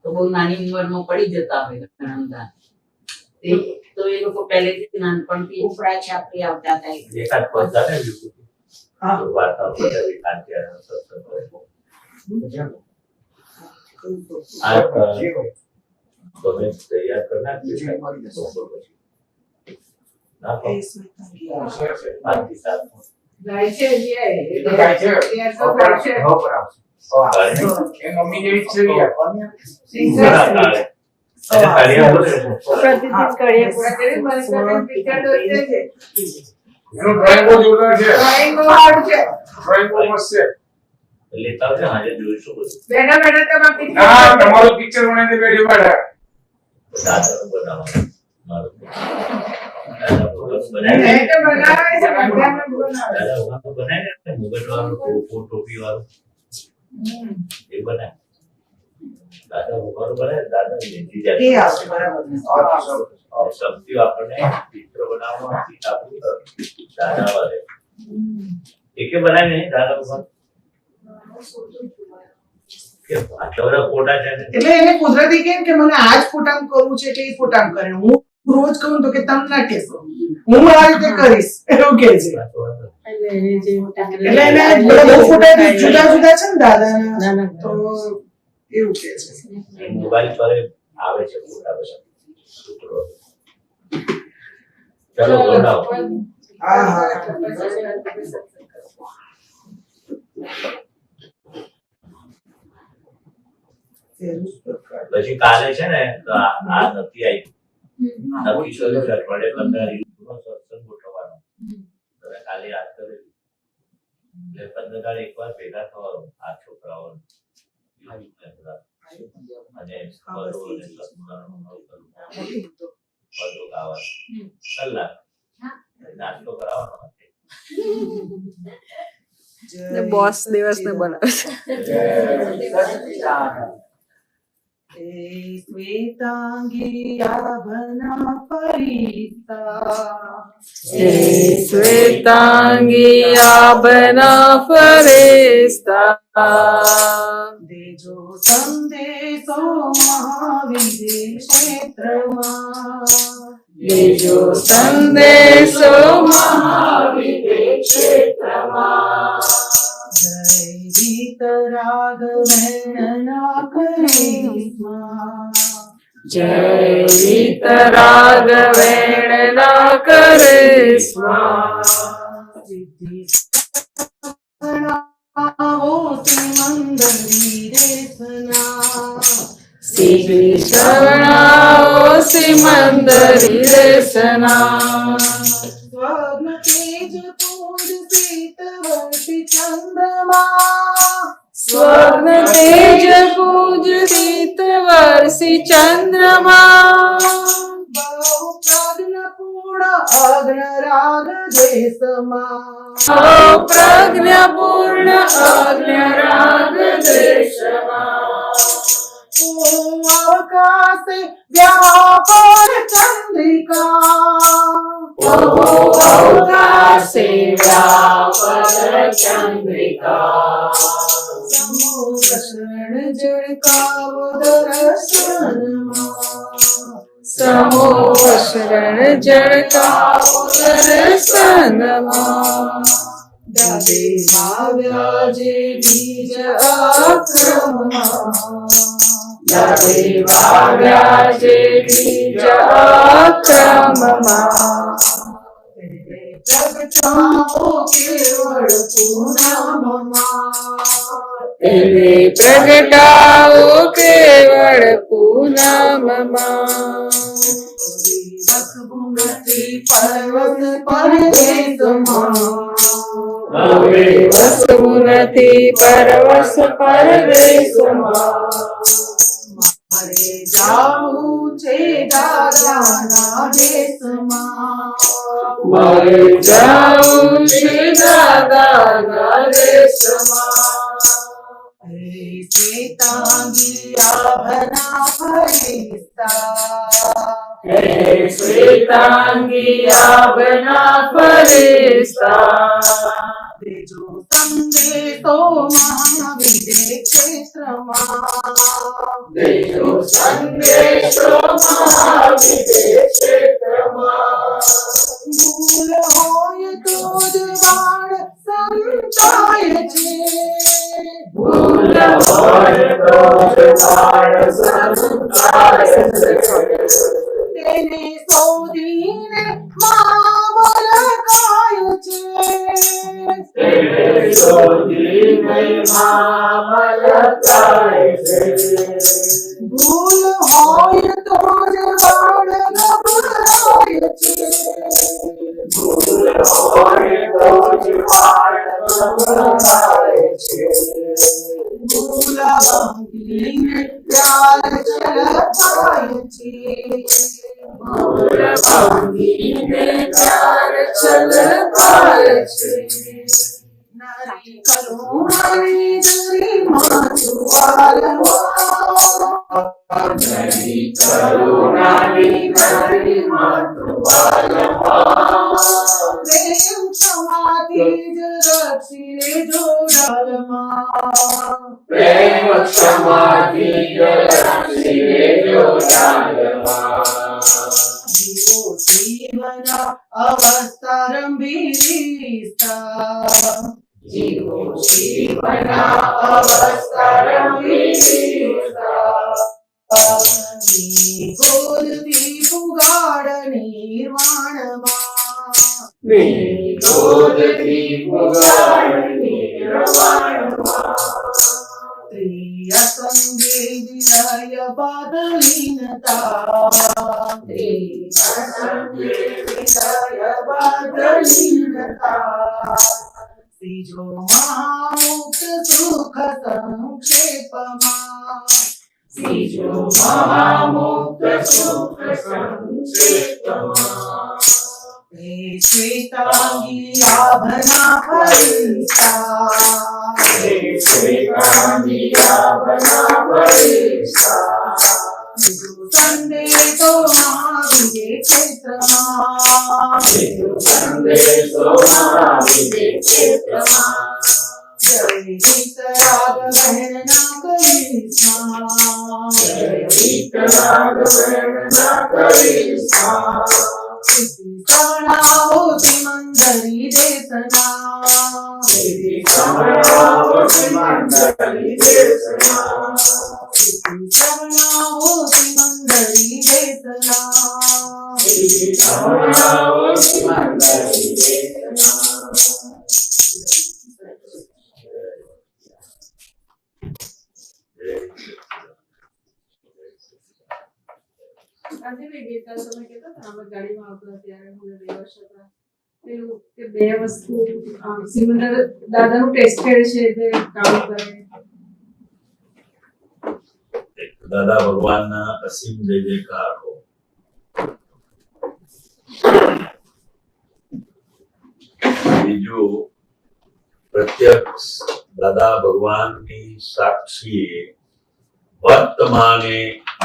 તો બહુ નાની ઉંમરમાં પડી જતા હોય ઘણા દાંત. તો એ લોકો પહેલેથી નાનપણથી ઉપરા છાપરી આવતા હતા એકાદ પૈસા ને બીજું હા. વાતાવરણ શાંતિ અને સત્સંગ હોય. તમે તૈયાર કરી નાખજો ના પણ 5 થી 7 ગાય છે જે એ તો ગાય છે. એ તો ગાય છે. એ મમ્મી જેવી જ છે યાર. સિઝર એને કાઢ્યા બોલે છે. પ્રતિદિન કરીએ પૂરા કરી મને પિક્ચર દોરે છે એનું ડ્રોઈંગ બહુ જોરદાર છે. ડ્રોઈંગ બહુ સારું છે ડ્રોઈંગ બહુ મસ્ત છે. લેતા આવજો, હાજર જોઈશું બધું. બેઠા બેઠા તમે પિક્ચર હા, તમારું પિક્ચર બનાવીને બેઠી બેઠા. દાદાનું બનાવવાનું. મારું. દાદા ભગવાન એ બનાવે. તો બનાવે છે મધ્યાહન બનાવે દાદા ભગવાન બનાવે ને, મુગટવાળું, ટોપી વાળું એ બનાવે. દાદા ભગવાન બનાવે, દાદા લેતી એ જાય. આવશે બરાબર શક્તિઓ આપણને ચિત્ર બનાવવામાં શીખ આપી દાદા વાળે એકે બનાવી નહીં દાદા ભગવાન કે આટલા બધા ફોટા છે ને એટલે એને કુદરતી કેમ કે મને આજ ફોટામ કરવું છે એટલે એ ફોટામ કરે. હું રોજ કહું તો કે તમે ના કહેશો, હું મારી રીતે કરીશ એવું કે છે. એટલે એને બધા બહુ ફોટા જુદા જુદા છે ને દાદાના, તો એવું કે છે. મોબાઈલ પર આવે છે ફોટા બધા સૂત્રો. ચલો બોલાવો. હા હા પછી કાલે છે ને તો આ નથી આવી નક્કી કર્યું છે અઠવાડિયે 15 દિવસનો સત્સંગ ગોઠવવાનો. તમે કાલે યાદ કરેલું એટલે 15 દાડે એકવાર ભેગા થવાનું આ છોકરાઓ અને પદો અને સત્સંગનું પદો ગાવાનું કલાક નાસ્તો કરાવવાનો. બોસ દિવસ ને બનાવે શ્વેતાંગી આભના ફરીતા, શ્વેતાંગી આભના ફરેસ્તા, દેજો સંદેશો મહાવિજય ક્ષેત્રમાં, દેજો સંદેશો મહાવિજય ક્ષેત્રમાં, જય ગીત રાઘવેણના કરિશ્મા, જય ગીત રાઘવેણના કરિશ્મા, સિદ્ધિ શરણાવો સિમંદરી દેશના, સિદ્ધિ શરણાવો સિમંદરી દેશના, સ્વર્ણ તેજ પુંજ શીતવર્ષી ચંદ્રમા, સ્વર્ણ તેજ પૂજ શીત વર્ષી ચંદ્રમા, બહુ પ્રજ્ઞપૂર્ણ અગ્ન રાગ દેશમાં, પ્રજ્ઞાપૂર્ણ અગ્ન્ય રાગ દેશમાં, અવકાશે વ્યાપર ચંદ્રિકા, અવકાશે વ્યાપર ચંદ્રિકા, સમોષણ જળકાવો દર્શનમાં, સમોષણ જળકાવો દર્શનમાં, દાદે ભાવ્યા જે બીજ આક્રમમાં, દાદે વાવ્યા જે બીજ આક્રમમાં, પ્રગટાવો કેવળ પૂનમમાં, એને પ્રગટાવો કેવળ પૂનમમાં, વસુમતી પર્વત પરદેશમાં, હવે વસવું નથી પરવશ પરદેશમાં, મારે જાવું છે દાદાના દેશમાં, મારે જાવું છે દાદાના દેશમાં, હે શ્વેતાંગી આભના ફરિશ્તા, હે શ્વેતાંગી આભના ફરિશ્તા, દેજો સંદેશો મહાવિજય ક્ષેત્રમાં, દેજો સંદેશો મહાવિજય ક્ષેત્રમાં, ભૂલ હોય તો જ વાળ સંતાય છે, ભૂલ હોય તો જ વાળ સંતાય છે, તેને શોધીને મામલ કાય છે, તેને શોધીને મામલ કાય છે, ભૂલ હોય તો જ બાળ ગભરાય છે. ભૂલ હોય તો જ બાળ ગભરાય છે. ભૂલ ભાંગીને પ્યાર છલકાય છે. ભૂલ ભાંગીને પ્યાર છલકાય છે. નારી કરુણાની ગરિમા જુવાલમાં, નારી કરુણાની ગરિમા જુવાલમાં, પ્રેમ ક્ષમાથી જ રક્ષી લેજો ડાલમાં, પ્રેમ ક્ષમાથી જ રક્ષી લેજો ડાલમાં. જીવો જીવના અવસ્થા રંભીરિસ્તા, જીવો જીવના અવસ્થા રંભીરિસ્તા, ગોદથી પુગાડ નિર્વાણમાં, ગોદથી પુગાડ નિર્વાણમાં, પ્રિય સંગે વિલય બાદલીનતા, પ્રિય સંગે વિલય બાદલીનતા, ત્રીજો મહામુક્ત સુખ સંક્ષેપમાં, ત્રીજો મહામુક્ત સુખ સંક્ષેપમાં, હે શ્વેતાંગી આભના ફરિશ્તા, હે શ્વેતાંગી આભના ફરિશ્તા, બીજો સંદેશો મહાવિજય ક્ષેત્રમાં, બીજો સંદેશો મહાવિજય ક્ષેત્રમાં, જય વિતરાગ બહેનના કરિશ્મા, જય વિતરાગ બહેનના કરિશ્મા, સિદ્ધિ શ્રવણાવો સિમંદરી દેશના, સિદ્ધિ શ્રવણાવો સિમંદરી દેશના, સિદ્ધિ શ્રવણાવો સિમંદરી દેશના, સિદ્ધિ શ્રવણાવો સિમંદરી દેશના. આજે મેં ગીતા તમે કહેતા હતા અમે ગાડીમાં આવતા ત્યારે મને દિવસ હતા પેલું કે બે વસ્તુ સિમંદર દાદાનું ટેસ્ટેડ છે તે કામ કરે. દાદા ભગવાનના અસીમ જય જયકાર હો. બીજું પ્રત્યક્ષ દાદા ભગવાનની સાક્ષીએ વર્તમાને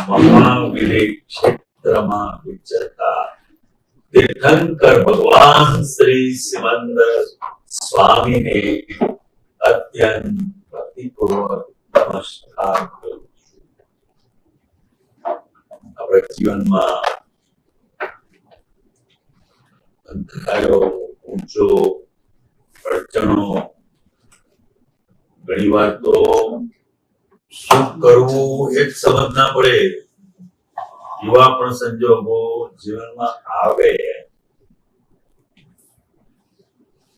મહાવિવેક ક્ષેત્રમાં વિચરતા તીર્થંકર ભગવાન શ્રી સિમંદર સ્વામીને અત્યંત ભક્તિપૂર્વક નમસ્કાર કરું છું. આપણા જીવનમાં અંધકારો ઊંચો અડચણો ઘણી વાર તો શું કરવું એ જ સમજ ના પડે એવા પણ સંજોગો જીવનમાં આવે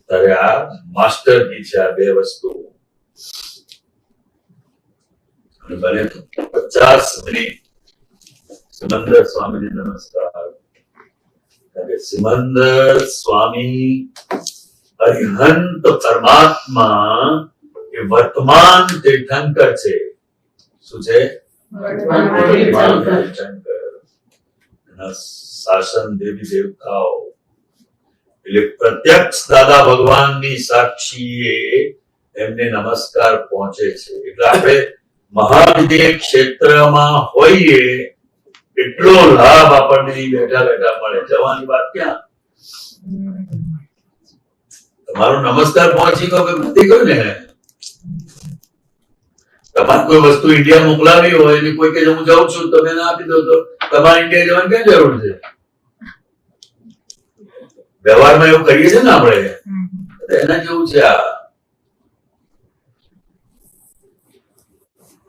ત્યારે આ માસ્ટર કી છે આ બે વસ્તુ. અને બને તો 50 મિનિટ સિમંદર સ્વામીને નમસ્કાર. સિમંદર સ્વામી અરિહંત પરમાત્મા એ વર્તમાન તીર્થંકર છે. શું છે? વર્તમાન તીર્થંકર. એના શાસન દેવી દેવતાઓ એટલે પ્રત્યક્ષ દાદા ભગવાનની સાક્ષીએ એમને નમસ્કાર પહોંચે છે. એટલે આપણે મહાવિદ્ય ક્ષેત્રમાં હોઈએ એટલો લાભ આપણને બેઠા બેઠા મળે. જવાની વાત ક્યાં? તમારો નમસ્કાર પહોંચી ગયો કે નથી ગયો ને? તમારે કોઈ વસ્તુ ઇન્ડિયા મોકલાવી હોય ને કોઈ કે હું જાઉં છું તમે ના આપી દો તો તમારે ઇન્ડિયા જવાની ક્યાં જરૂર છે? વ્યવહારમાં એવું કરીએ છીએ ને આપણે. એના જેવું છે આ.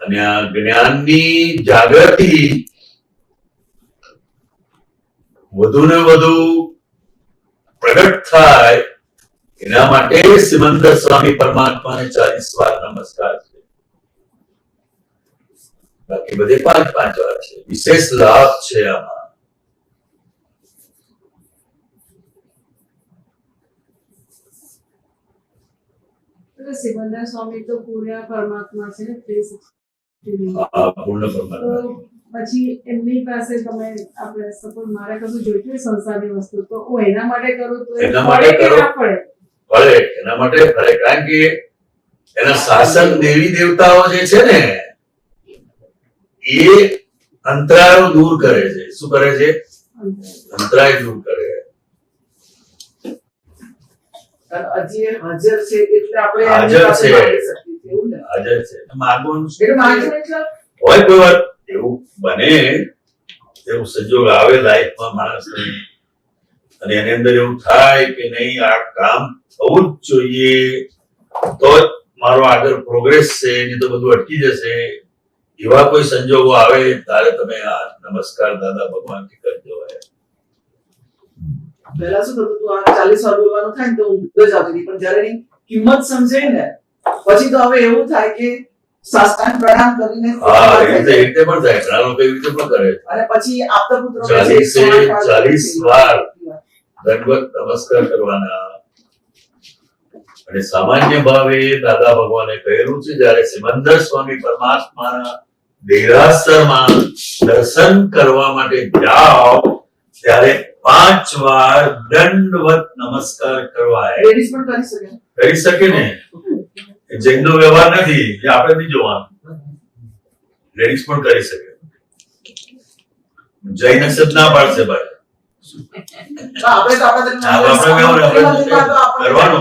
અને આ જ્ઞાનની જાગૃતિ વધુ ને વધુ પ્રગટ થાય એના માટે સિમંદર સ્વામી પરમાત્માને 40 વાર નમસ્કાર છે. બાકી બધે 5-5 વાર છે. વિશેષ લાભ છે આમાં. એટલે સિમંદર સ્વામી તો પૂર્ણ પરમાત્મા છે 360 આ પૂર્ણ પરમાત્મા. તો પછી એમની પાસે તમે આપણે સપોઝ મારે કશું જોઈતું હોય સંસારની વસ્તુ તો હું એના માટે કરું તો એ એના માટે પડે કે કરો. ના પડે? ભલે એના માટે ભલે, કારણ કે એના શાસન દેવી દેવતાઓ જે છે ને એ અંતરાયો દૂર કરે છે. શું કરે છે? અંતરાય દૂર કરે. અને હજી એ હાજર છે એટલે આપણે હાજર એમની પાસે છે. માંગી શકીએ છીએ, એવું ને? હાજર છે. માગવાનું શું એટલે છે? માંગીને એટલે હોય કોઈ વાર એવું બને, એવું સંજોગ આવે લાઈફમાં માણસને અને એની અંદર એવું થાય કે નહીં આ કામ થવું જ જોઈએ તો જ મારો આગળ પ્રોગ્રેસ છે, નહીં તો બધું અટકી જશે. એવા કોઈ સંજોગો આવે ત્યારે તમે આ નમસ્કાર દાદા ભગવાનથી કરજો. પહેલા શું થતું હતું, આ 40 વાર બોલવાનું થાય ને તો ઊંઘ જ આવતી હતી, પણ જ્યારે એની કિંમત સમજાય ને પછી તો હવે એવું થાય કે સાષ્ટાંગ પ્રણામ કરીને હા, એ રીતે પણ થાય. ઘણા લોકો એવી રીતે પણ કરે. અને પછી આપતા પુત્રો 40 વાર દંડવત નમસ્કાર કરવાના. અને સામાન્ય ભાવે દાદા ભગવાને કહેલું છે જયારે સિમંદર સ્વામી પરમાત્માના દેરાસરમાં દર્શન કરવા માટે જાઓ ત્યારે 5 વાર દંડવત નમસ્કાર કરવા. લેડીઝ પણ કરી શકે. કરી શકે ને? એ જૈનનો વ્યવહાર નથી, એ આપણે નહીં જોવાનું. લેડીઝ પણ કરી શકે. જૈન શબ્દ ના પાડશે ભાઈ. આપણે તો આપણા આપણે વ્યવહાર કરવાનો.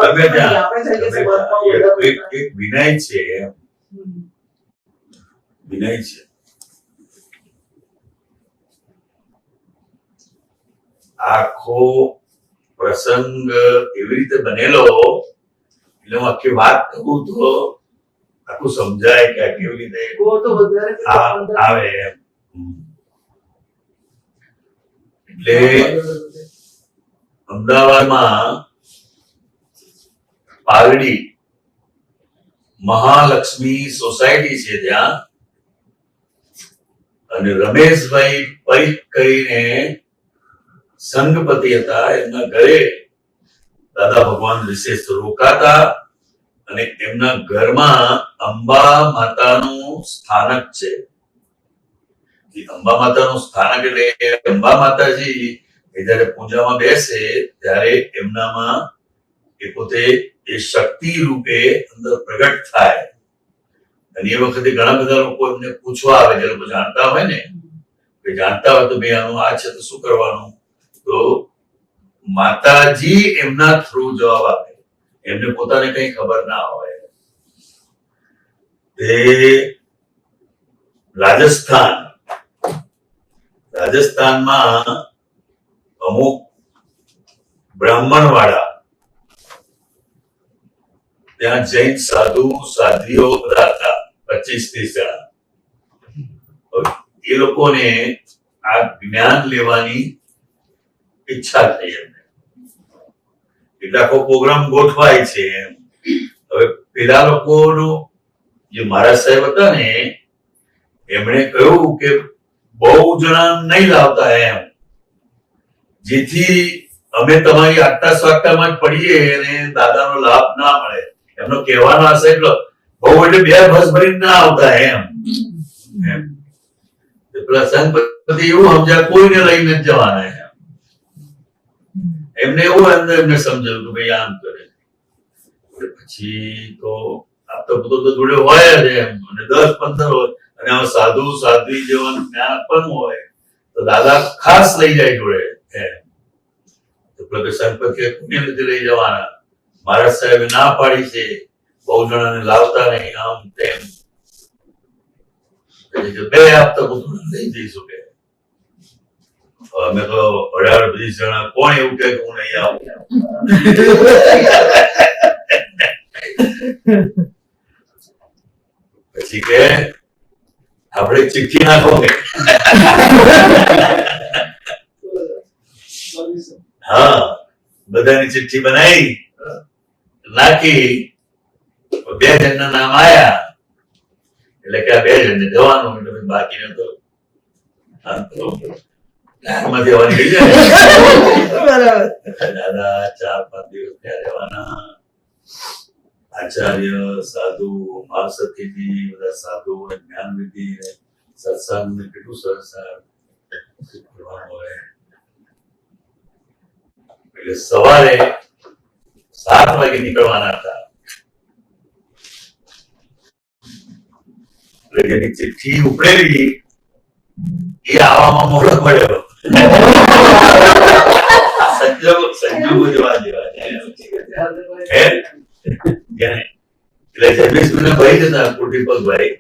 ગમે ત્યાં. આપણે જઈએ છીએ એક વિનય છે. વિનય છે. આખો પ્રસંગ એવી રીતે બનેલો એટલે હું આખી વાત કરું તો આખું સમજાય કે આ કેવી રીતે બહુ તો વધારે આવે એમ. એટલે અમદાવાદમાં પાલડી મહાલક્ષ્મી સોસાયટી છે ત્યાં, અને રમેશભાઈ પરીખ કરીને સંઘપતિ હતા. એમના ઘરે દાદા ભગવાન વિશેષ રોકાતા અને એમના ઘરમાં અંબા માતાનું સ્થાનક છે. અંબા માતાનું સ્થાનક એટલે અંબા માતાજી એ જયારે પૂજામાં બેસે ત્યારે એમનામાં એ પોતે એ શક્તિ રૂપે અંદર પ્રગટ થાય. અને એ વખતે ઘણા બધા લોકો એમને પૂછવા આવે, જે લોકો જાણતા હોય ને, કે જાણતા હોય તો ભાઈ આનું આ છે તો શું કરવાનું, તો માતાજી એમના થ્રુ જવાબ આપે. એમને પોતાને કઈ ખબર ના હોય. તે રાજસ્થાનમાં અમુક બ્રાહ્મણ વાળા ત્યાં જૈન સાધુ સાધ્વીઓ બધા હતા, 25-30 જણા. એ લોકોને આ જ્ઞાન લેવાની ઈચ્છા થઈ એમને, એટલે આખો પ્રોગ્રામ ગોઠવાય છે એમ. હવે પેલા લોકોનો જે મહારાજ સાહેબ હતા ને એમણે કહ્યું કે બહુ જણા નહીં લાવતા એમ, જેથી અમે તમારી આગતા સ્વાગતામાં જ પડીએ અને દાદાનો લાભ ના મળે. એમનો કહેવાનો આશય એટલો, બહુ એટલે 2 બસ ભરીને ના આવતા એમ. પેલા સંઘપતિ એવું સમજ્યા કોઈને લઈને જ જવાના એમ. એમને એવું અંદર એમને સમજાવ્યું કે ભાઈ આમ કરે. પછી તો આપતા પુત્રો તો જોડે હોય જ એમ, અને 10-15 હોય, અને આમાં સાધુ સાધ્વી જેવાનું જ્ઞાન પણ હોય તો દાદા ખાસ લઈ જાય જોડે એમ. તો પેલા સંઘપતિ કોને નથી લઈ જવાના, મહારાજ સાહેબે ના પાડી છે, બહુ જણાને લાવતા નહીં, આમ તેમ. પછી 2 આપતા પુત્રો લઈ જઈશું કે અમે તો 18-20 જણા, કોણ એવું કે હું નહીં આવું. પછી કે આપણે ચિઠ્ઠી નાખો કે હા, બધાની ચિઠ્ઠી બનાવી નાખી. 2 જણના નામ આયા એટલે કે આ 2 જણને જવાનું એટલે પછી બાકીને તો આમ તો પ્લાનમાં જવાની થઈ જાય. બરાબર. દાદા 4-5 દિવસ ત્યાં રહેવાના. આચાર્ય સાધુ મહાસતીજી બધા સાધુ જ્ઞાન વિધિ સત્સંગ ને કેટલું સરસ કરવાનું હોય. એટલે સવારે 7 વાગે નીકળવાના હતા. એટલે જેની ચિઠ્ઠી ઉપડેલી એ આવવામાં મોડો પડ્યો. સંજોગો જેવા એટલે જગદીશભાઈ ભાઈ જ હતા કુટીપકભાઈ,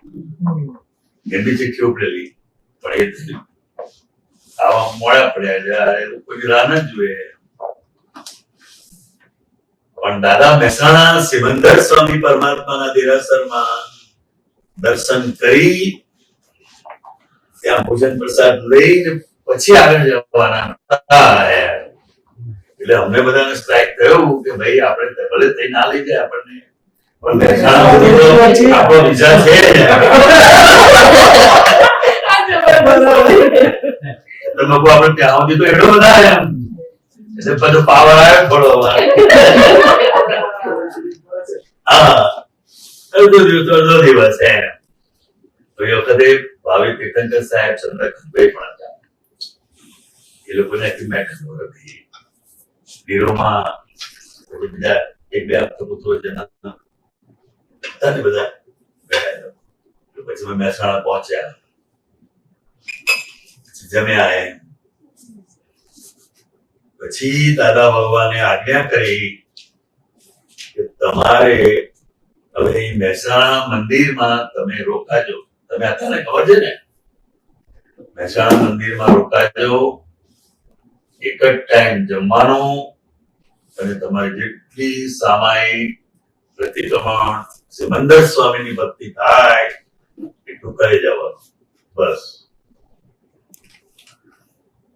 એમની ચિઠ્ઠી ઉપડેલી પણ એ આવા મોડા પડ્યા એટલે કોઈ રાહ ન જોઈએ. પણ દાદા મહેસાણા સિમંદર સ્વામી પરમાત્માના દેરાસરમાં દર્શન કરી ત્યાં ભોજન પ્રસાદ લઈને પછી આગળ જવાના હતા. એટલે અમને બધાને સ્ટ્રાઇક થયું કે ભાઈ આપણે ભલે થઈ ના લઈ જાય આપણને, પણ મહેસાણા સુધી તો આપણો વિઝા છે. તો લોકો આપણે ત્યાં સુધી તો એટલો બધા એમ એટલે બધો પાવર આવ્યો થોડો અમારે. હા, અડધો દિવસ એમ. તો એ વખતે ભાવિ તીર્થંકર સાહેબ ચંદ્રકાંતભાઈ પણ હતા. એ લોકોને મેટર હતી નીરોમાં બીજા 1-2 પુત્રો જણા હતા ને બધા ગયા. પછી અમે મહેસાણા પહોંચ્યા, જમ્યા એમ. પછી દાદા ભગવાને આજ્ઞા કરી કે તમારે હવે મહેસાણા મંદિરમાં તમે રોકાજો. તમે અત્યારે ખબર છે ને, મહેસાણા મંદિરમાં રોકાજો, એક જ ટાઈમ જમવાનો અને તમારી જેટલી સામાયિક પ્રતિક્રમણ સિમંદર સ્વામીની ભક્તિ થાય એટલું કરી જવાનું બસ.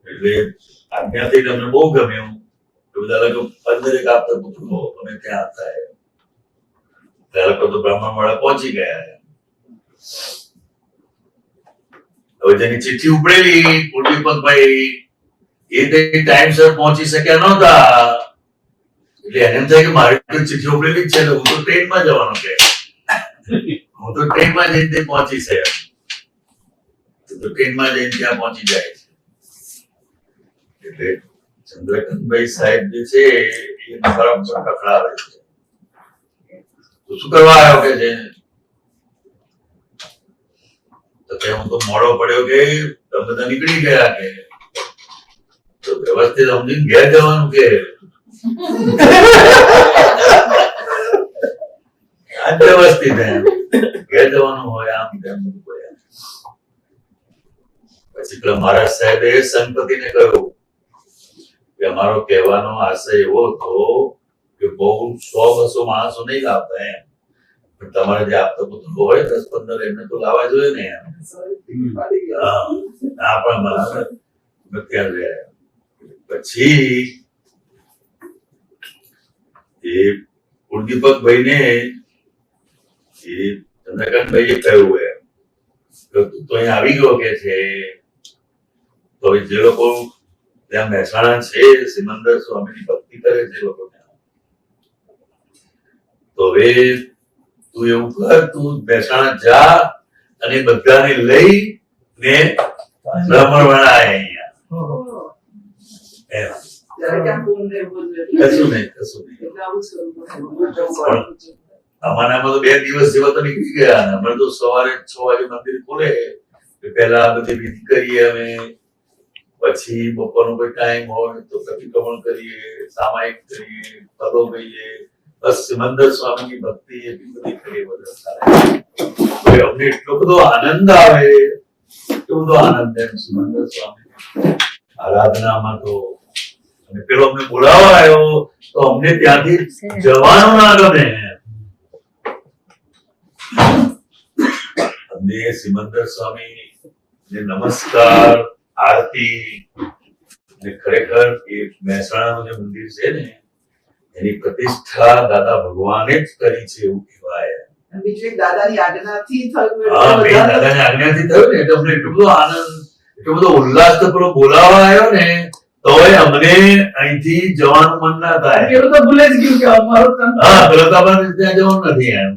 એટલે આજ્ઞાથી તમને બહુ ગમ્યું. બધા લોકો 15 આપતા પુત્રો અમે ત્યાં હતા. ત્યાં લોકો તો બ્રાહ્મણ વાળા પહોંચી ગયા. હવે જેની ચિઠ્ઠી ઉપડેલી કુલદીપકભાઈ એ ટાઈમસર પહોંચી શક્યા નહોતા. એટલે એને એમ થાય કે મારી તો ચિઠ્ઠી ઉપડેલી જ છે, હું તો ટ્રેનમાં જવાનો કે હું તો ટ્રેનમાં જઈને પહોંચી છે. તો ટ્રેનમાં જઈને ત્યાં પહોંચી જાય છે. એટલે ચંદ્રકાંતભાઈ સાહેબ જે છે એ બરાબર કકડાવે છે. તો શું કરવા આવ્યો કે છે? તો કે હું તો મોડો પડ્યો કે તમે બધા નીકળી ગયા કે તો વ્યવસ્થિત સમજીને ઘેર જવાનું કે વ્યવસ્થિત ઘેર જવાનું હોય આમ તેમ બધું. પછી પેલા મહારાજ સાહેબે સંપતિને કહ્યું કે અમારો કહેવાનો આશય એવો હતો કે બહુ 100-200 માણસો નહીં લાવતા એમ, પણ તમારે જે આપતો પુત્રો હોય 10-15 એમને તો લાવવા જોઈએ ને એમ. હા પણ બરાબર ત્યાં રહ્યા. પછી એ કુલદીપકભાઈને એ ચંદ્રકાંતભાઈએ કહ્યું એમ કે તું તો અહીંયા આવી ગયો કે છે, તો જે લોકો ત્યાં મહેસાણા છે સિમંદર સ્વામીની ભક્તિ કરે છે લોકો ત્યાં, તો હવે તું એવું કર, તું મહેસાણા જા અને બધાને લઈ ને બ્રાહ્મણ વાળા અહીંયા એમ. કશું નહીં. અમારામાં તો 2 દિવસ જેવા તો નીકળી ગયા. અમે તો સવારે 6 વાગે મંદિર ખુલે, પહેલા બધી વિધિ કરીએ અમે, પછી બપોરનો કોઈ ટાઈમ હોય તો પ્રતિક્રમણ કરીએ, સામાયિક કરીએ, પદો કહીએ, બસ સિમંદર સ્વામીની ભક્તિ એટલી બધી કરીએ. બધા અમને એટલો બધો આનંદ આવે, એટલો બધો આનંદ એમ સિમંદર સ્વામી આરાધનામાં. તો અને પેલો અમને બોલાવવા આવ્યો તો અમને ત્યાંથી જવાનું ના ગમે. અમને સિમંદર સ્વામી ને નમસ્કાર, આરતી ને ખરેખર એ મહેસાણાનું જે મંદિર છે ને એની પ્રતિષ્ઠા દાદા ભગવાને જ કરી છે એવું કહેવાય. અને બીજું એક દાદાની આજ્ઞાથી થયું એટલે હા, મેં બધાને- દાદાની આજ્ઞાથી થયું ને એટલે અમને એટલો બધો આનંદ, એટલો બધો ઉલ્લાસ તો પેલો બોલાવા આવ્યો ને તોય અમને અહીંથી જવાનું મન ના થાય. પેલું તો ભૂલે જ ગયું કે અમારું તન હા, પેલો તો આપણને ત્યાં જવાનું નથી એમ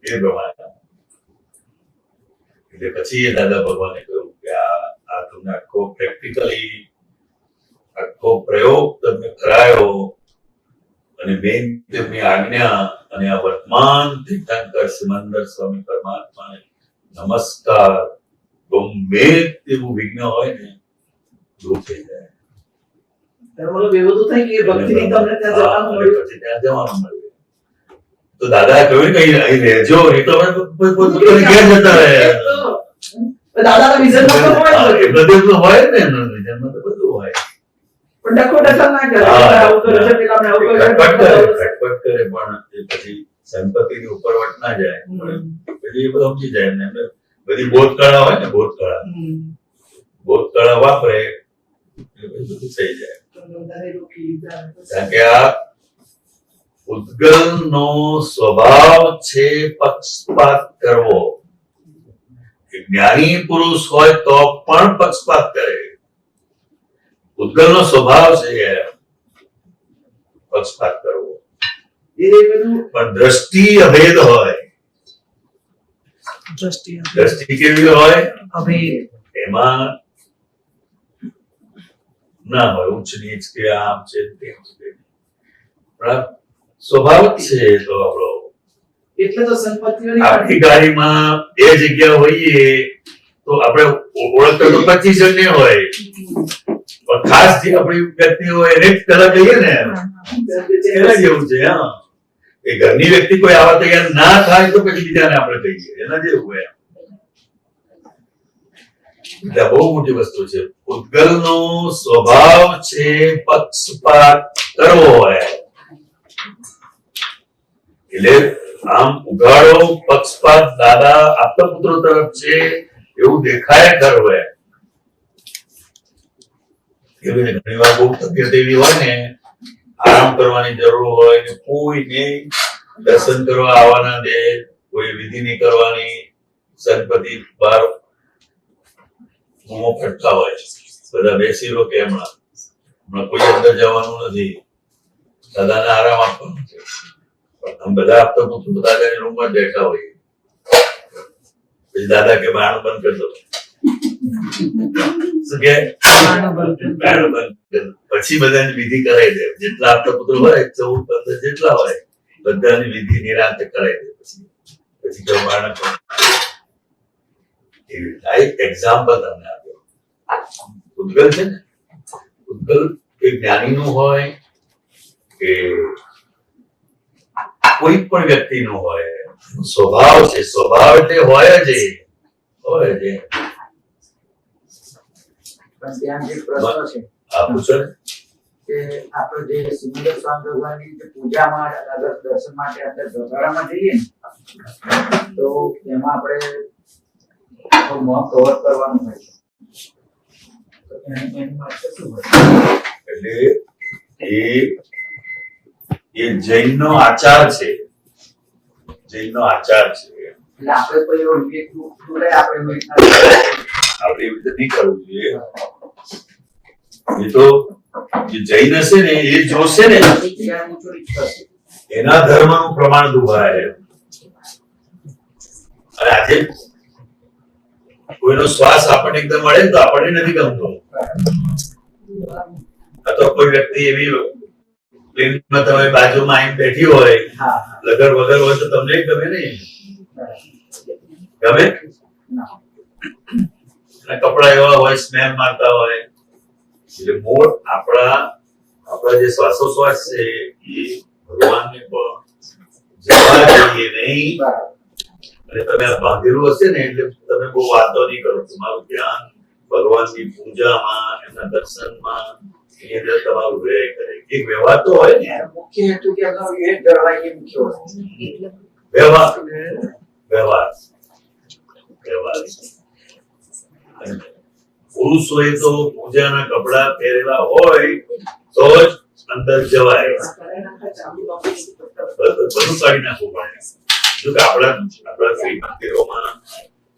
એ પ્રમાણે. એટલે પછી એ દાદા ભગવાને કહ્યું કે આ તમને આખો પ્રેક્ટિકલી આખો પ્રયોગ તમે કરાયો અને મેન તેમની આજ્ઞા અને આ વર્તમાન તીર્થંકર સિમંદર સ્વામી પરમાત્માને નમસ્કાર. ગમે તેવું વિઘ્ન હોય ને દૂર થઈ જાય. મતલબ એવું તો થઈ કે ભક્તિની તમને ત્યાં જવાનું અને મળ્યું. પછી ત્યાં જવાનું મળ્યું. તો દાદાએ કહ્યું કે અહીં રહેજો, નહીં તો અમે પોતપોતાની ઘેર જતા રહે. પણ દાદાના વિઝનમાં તો હોય જ હા, એ બધું. બધું તો હોય જ ને એમના વિઝનમાં તો બધું હોય. પણ ડખો ડખલ ના કરે હા, આવું કરે છે પેલા આવું કરે છે. ખટપટ કરે પણ એ પછી સંપત્તિની ઉપર વટ ના જાય. પછી એ બધું સમજી જાય એમને. બધી બોધકળા હોય ને, બોધકળા બોધકળા વાપરે એટલે પછી બધું થઈ જાય. બધાને રોકી લીધા. કારણ કે આ ઉદ્ગલનો સ્વભાવ છે પક્ષપાત કરવો. એક જ્ઞાની પુરુષ હોય તો પણ પક્ષપાત કરે. ઉદ્ગલનો સ્વભાવ છે પક્ષપાત કરવો. એ બધું પણ દ્રષ્ટિ અભેદ હોય. દ્રષ્ટિ કેવી હોય? એમાં ના હોય ઊંચ નીચ કે આમ છે તેમ છે. પણ આ સ્વભાવ જ છે તો આપણો. એટલે તો સંપત્તિઓની આપણી ગાડીમાં બે જગ્યા હોઈએ તો આપણે ઓળખતા તો 25 જણ ને હોય, પણ ખાસ જે આપણી વ્યક્તિ હોય એને જ પેલા કહીએ ને. એના જેવું છે. હા, એ ઘરની વ્યક્તિ કોઈ આવા તૈયાર ના થાય તો પછી બીજાને આપણે કહીએ એના જેવું હોય. એટલે બહુ મોટી વસ્તુ છે. ઉદ્ગલનો સ્વભાવ છે પક્ષપાત કરવો હોય. એટલે આમ ઉઘાડો પક્ષપાત દાદા આપતા પુત્રો તરફ છે એવું દેખાય કર હોય. ઘણી વાર બહુ તબિયત એવી હોય ને, આરામ કરવાની જરૂર હોય ને કોઈને દર્શન કરવા આવવાના દે, કોઈ વિધિ નહીં કરવાની, સંપત્તિ બાર બૂમો ફટતા હોય, બધા બેસી રહો કે હમણાં કોઈ અંદર જવાનું નથી, દાદાને આરામ આપવાનો છે. પણ આમ બધા આપતા પુત્રો દાદાની રૂમમાં બેઠા હોય. પછી દાદા કે બારણું બંધ કરી દો. શું કે બારણું બંધ કરી દો. પછી બધાની વિધિ કરાવી દે. જેટલા આપતા પુત્રો હોય 14-15 જેટલા હોય બધાની વિધિ નિરાંતે કરાવી દે. પછી કહો બારણું બંધ. એવી રીતે આ એક એક્ઝામ્પલ તમને આપ્યો. ઉદ્ગલ છે ને, ઉદ્ગલ એ જ્ઞાનીનું હોય કે કોઈ પણ વ્યક્તિનું હોય, સ્વભાવ છે. સ્વભાવ એટલે હોય જ એ. હોય જ એ. પણ ત્યાં જે પ્રશ્ન છે આ પૂછો ને. કે આપણે જે સિમંદર સ્વામી ભગવાનની જે પૂજામાં અગર દર્શન માટે અંદર ગરબાડામાં જઈએ ને તો એમાં આપણે મોં કવર કરવાનું હોય છે. તો એની માટે શું હોય? એટલે એ જૈનનો આચાર છે. જૈનનો આચાર છે. એટલે આપણે કોઈ એવો વિવેક જોડે આપણે એવી રીતના આપણે એવી રીતે નહીં કરવું જોઈએ. એ તો જે જૈન હશે ને એ જોશે ને ત્યાં ઊંચું નીચ થશે. એના ધર્મનું પ્રમાણ દુભાય. અને આજે કોઈનો શ્વાસ આપણને એકદમ મળે ને તો આપણને નથી ગમતો. અથવા કોઈ વ્યક્તિ એવી પ્લેનમાં તમે બાજુમાં આવીને બેઠી હોય, લગર વગર હોય તો તમને ગમે નહીં. ગમે? અને કપડા એવા હોય, સ્મેલ મારતા હોય. એટલે મૂળ આપણા જે શ્વાસોશ્વાસ છે એ ભગવાનને પણ જવા જોઈએ નહીં. અને તમે આ બાંધેલું હશે ને એટલે તમે બહુ વાતો નહીં કરો. તમારું ધ્યાન ભગવાનની પૂજામાં, એમના દર્શનમાં એની અંદર તમારું રહે કરે. એક વ્યવહાર તો હોય ને. મુખ્ય હેતુ કે એમનો વિવેક જળવાય એ મુખ્ય વસ્તુ. વ્યવહાર વ્યવહાર વ્યવહાર. પુરુષોએ તો પૂજાના કપડા પહેરેલા હોય તો જ અંદર જવાય. બધું કાઢી નાખવું પડે. જો કે આપણા શ્રી મંદિરોમાં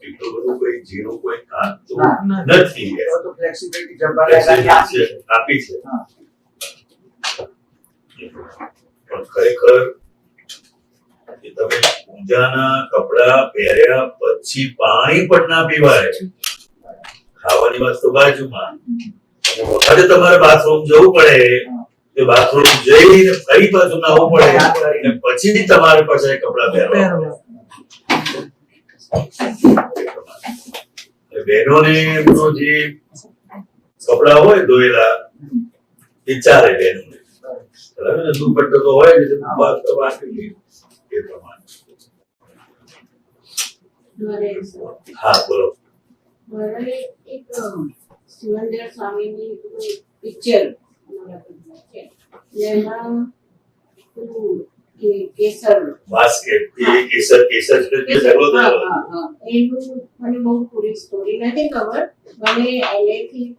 એટલું બધું કોઈ ઝીણું કોઈ કામ તો નથી. તો ફ્લેક્સિબિલિટી જમવાની આપી છે. પણ ખરેખર કે તમે પૂજાના કપડા પહેર્યા પછી પાણી પણ ના પીવાય. ખાવાની વાત તો બાજુમાં, વખતે તમારે બાથરૂમ જવું પડે તો બાથરૂમ જઈને ફરી પાછું નાહવું પડે અને પછી તમારે પાછા કપડા પહેરવા. બહેનોને એમનો જે કપડા હોય ધોયેલા એ ચાલે બહેનોને. બરાબર ને? દુપટ્ટો તો હોય ને એ પ્રમાણે. હા બોલો. મારે એક સિમંદર સ્વામીની પિક્ચર છે એમાં પેલું કેસર કેસર ઝઘડો થયો. એનું મને બહુ પૂરી સ્ટોરી નથી ખબર. મને એલેથી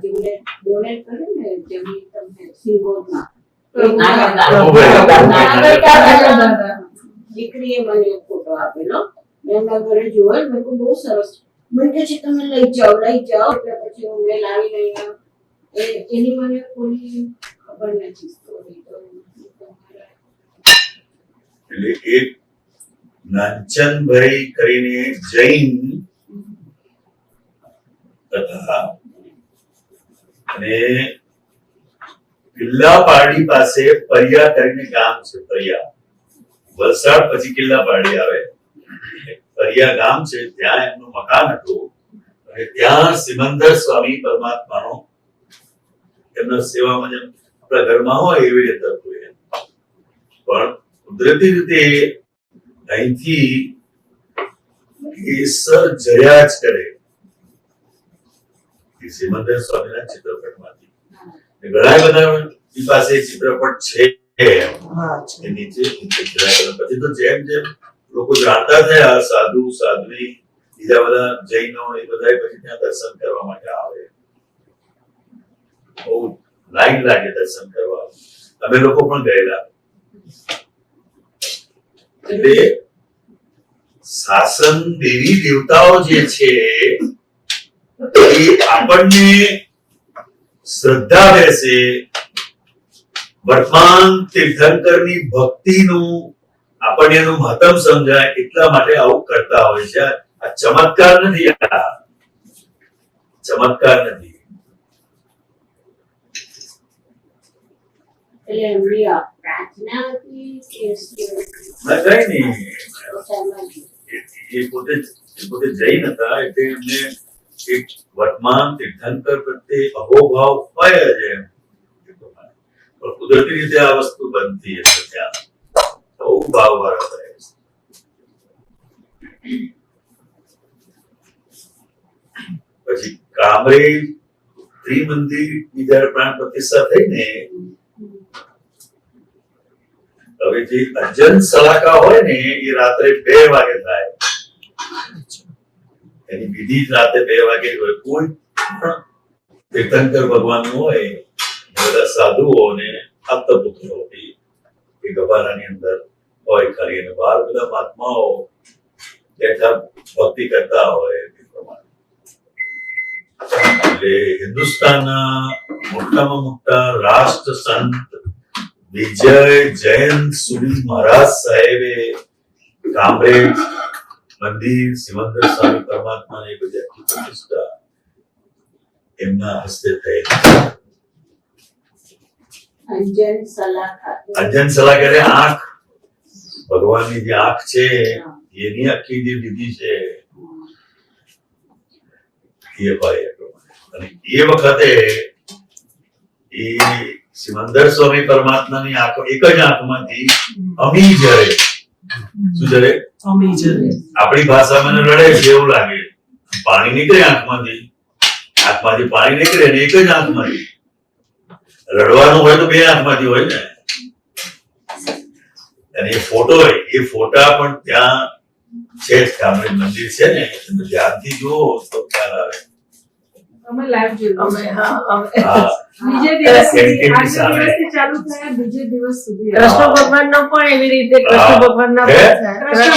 જેમને ડોનેટ કર્યું ને જેમની તમને સિંગોરમાં દીકરીએ મને ફોટો આપેલો. એમના ઘરે જોયો મેં કહ્યું બહુ સરસ. મને કહે છે તમે લઈ જાઓ એટલે પછી હું મેં લાવી અહીંયા એની મને કોઈ ખબર નથી સ્ટોરી. એટલે એક નાનચંદભાઈ કરીને જૈન હતા અને કિલ્લાપાડી પાસે પરિયા કરીને ગામ છે. પરિયા વલસાડ પછી કિલ્લાપાડી આવે. પરિયા ગામ છે, ત્યાં એમનું મકાન હતું અને ત્યાં સિમંદર સ્વામી પરમાત્માનો એમના સેવામાં જેમ આપણા ઘરમાં હોય એવી રીતે હતું. પણ કુદરતી રીતે અહીંથી કેસર જયા જ કરે સિમંદર સ્વામીના ચિત્રપટમાંથી. ઘણા બધા પાસે ચિત્રપટ છે નીચે. પછી તો જેમ જેમ લોકો જાણતા થયા, સાધુ સાધ્વી બીજા બધા જૈનો એ બધા પછી ત્યાં દર્શન કરવા માટે આવે. બહુ લાઈન લાગે દર્શન કરવા. અમે લોકો પણ ગયેલા. એટલે શાસન દેવી દેવતાઓ જે છે એ આપણને શ્રદ્ધા બેસે. વર્તમાન તીર્થંકરની ભક્તિનું આપણને એનું મહત્વ સમજાય એટલા માટે આવું કરતા હોય છે. આ ચમત્કાર નથી, આ ચમત્કાર નથી. એટલે એમની પ્રાર્થના હતી કે કઈ નહીં. એ પોતે જૈન હતા એટલે એમને એક વર્તમાન તીર્થંકર પ્રત્યે અહોભાવ હોય જ એમ. પણ કુદરતી રીતે આ વસ્તુ બનતી હશે ત્યાં બહુ ભાવ વાળા થાય. પછી કામરેજ ત્રિમંદિર જયારે પ્રાણ પ્રતિષ્ઠા થઈ ને હવે જે અંજન સલાકા હોય ને એ રાત્રે 2 વાગે થાય. એની વિધિ રાતે 2 વાગે હોય. કોઈ પણ તીર્થંકર ભગવાન હોય બધા સાધુઓ ને આપતપુત્રો એ ગભારાની અંદર હોય ખાલી અને બહાર બધા મહાત્માઓ બેઠા ભક્તિ કરતા હોય. એટલે હિન્દુસ્તાનના મોટામાં મોટા રાષ્ટ્ર સંત વિજય જૈન સુરી મહારાજ સાહેબે કામરેજ મંદિર સિમંદર સ્વામી પરમાત્માની બધી આખી પ્રતિષ્ઠા એમના હસ્તે થઈ. અંજન સલાહ કરે આંખ ભગવાનની જે આંખ છે એની આખી જે વિધિ છે એ હોય. અને એ વખતે એ સિમંદર સ્વામી પરમાત્માની આંખ એક જ આંખમાંથી અમી જરે. શું જરે? આપણી ભાષામાં રડે છે એવું લાગે. પાણી નીકળે આંખમાંથી પાણી નીકળે ને એક જ આંખમાંથી. રડવાનું હોય તો 2 આંખમાંથી હોય ને. અને એ ફોટો હોય એ ફોટા પણ ત્યાં છે. કામરેજ મંદિર છે ને ધ્યાનથી જુઓ તો ખ્યાલ આવે. અમે લાઈવ જોયું અમે છે. હા અમે હા બીજે દિવસ સુધી, કેન્ટીનની આજના સામે. દિવસથી ચાલુ થયા બીજે દિવસ સુધી કૃષ્ણ ભગવાન નો પણ એવી રીતે કૃષ્ણ ભગવાન ના હે?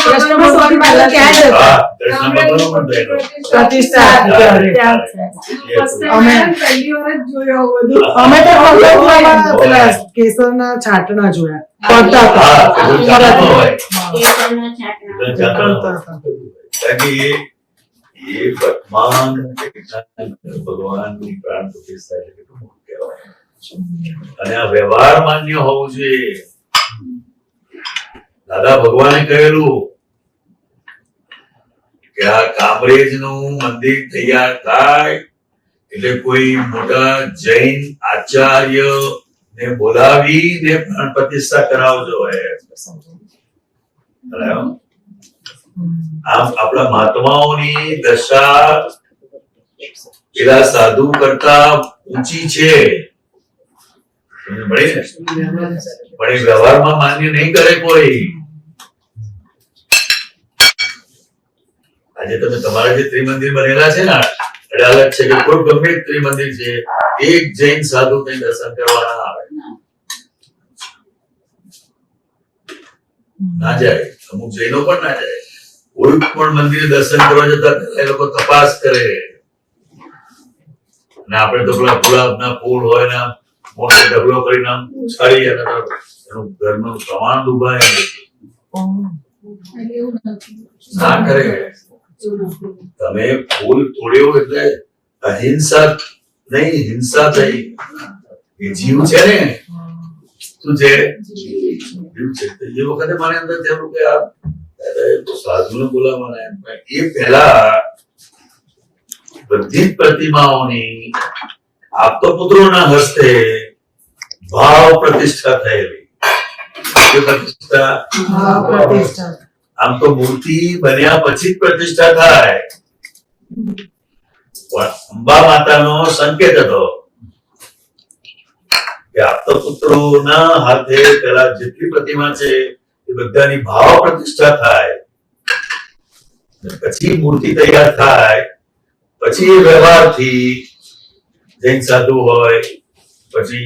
કૃષ્ણ ભગવાન પહેલા ત્યાં જ હા હતું. કૃષ્ણ ભગવાનનું પણ થયેલું. પ્રતિષ્ઠા હતી ત્યારે. ત્યાં જ છે. First time અમે- આવ્યા ને પહેલી વાર જ જોયો આવું બધું. અમે તો ભગવાનમાં હોય. પેલા કેસરના છાંટણા જોયા પડતા હા હતા. પેલું ચાલતું હોય. કેસરના છાંટણા. પેલું ચાલતું હોય. કારણ કે એ વર્તમાન ભગવાનની પ્રાણ પ્રતિષ્ઠા એટલે કેટલું મોટું કહેવાય. અને આ વ્યવહાર માન્ય હોવું જોઈએ. દાદા ભગવાને કહેલું કે આ કામરેજનું મંદિર તૈયાર થાય એટલે કોઈ મોટા જૈન આચાર્ય ને બોલાવીને પ્રાણ પ્રતિષ્ઠા કરાવજો બરાબર? આમ આપણા મહાત્માઓની દશા પેલા સાધુ કરતા ઊંચી છે સમજ પડી ને? પણ એ વ્યવહારમાં માન્ય નહીં કરે કોઈ. આજે તમે તમારા જે ત્રિમંદિર બનેલા છે ને અડાલત છે કે કોઈ ગમે તે ત્રિમંદિર છે એક જૈન સાધુ કઈ દર્શન કરવા ના આવે ના જાય. અમુક જૈનો પણ ના જાય. કોઈ પણ મંદિરે દર્શન કરવા જતા પહેલા એ લોકો તપાસ કરે અને આપણે તો પેલા ગુલાબના ફૂલ હોય ને આમ મોટો ઢગલો કરીને આમ ઉછાળી અને એનું ઘરનું પ્રમાણ ડૂબાય એટલે એવું નથી. ના કરે. તમે ફૂલ તોડ્યો એટલે અહિંસા નહીં હિંસા થઈ. એ જીવ છે ને શું છે જીવ છે. તો એ વખતે મારી અંદર થયું કે આ સાધુને બોલાવવાના એમ. એ પહેલા બધી જ પ્રતિમાઓની આપતા પુત્રોના હસ્તે ભાવ પ્રતિષ્ઠા થયેલી. એ પ્રતિષ્ઠા પ્રતિષ્ઠા. આમ તો મૂર્તિ બન્યા પછી જ પ્રતિષ્ઠા થાય પણ અંબા માતાનો સંકેત હતો કે આપતા પુત્રોના હાથે પેલા જેટલી પ્રતિમા છે એ બધાની ભાવ પ્રતિષ્ઠા થાય પછી મૂર્તિ તૈયાર થાય પછી એ વ્યવહારથી જૈન સાધુ હોય પછી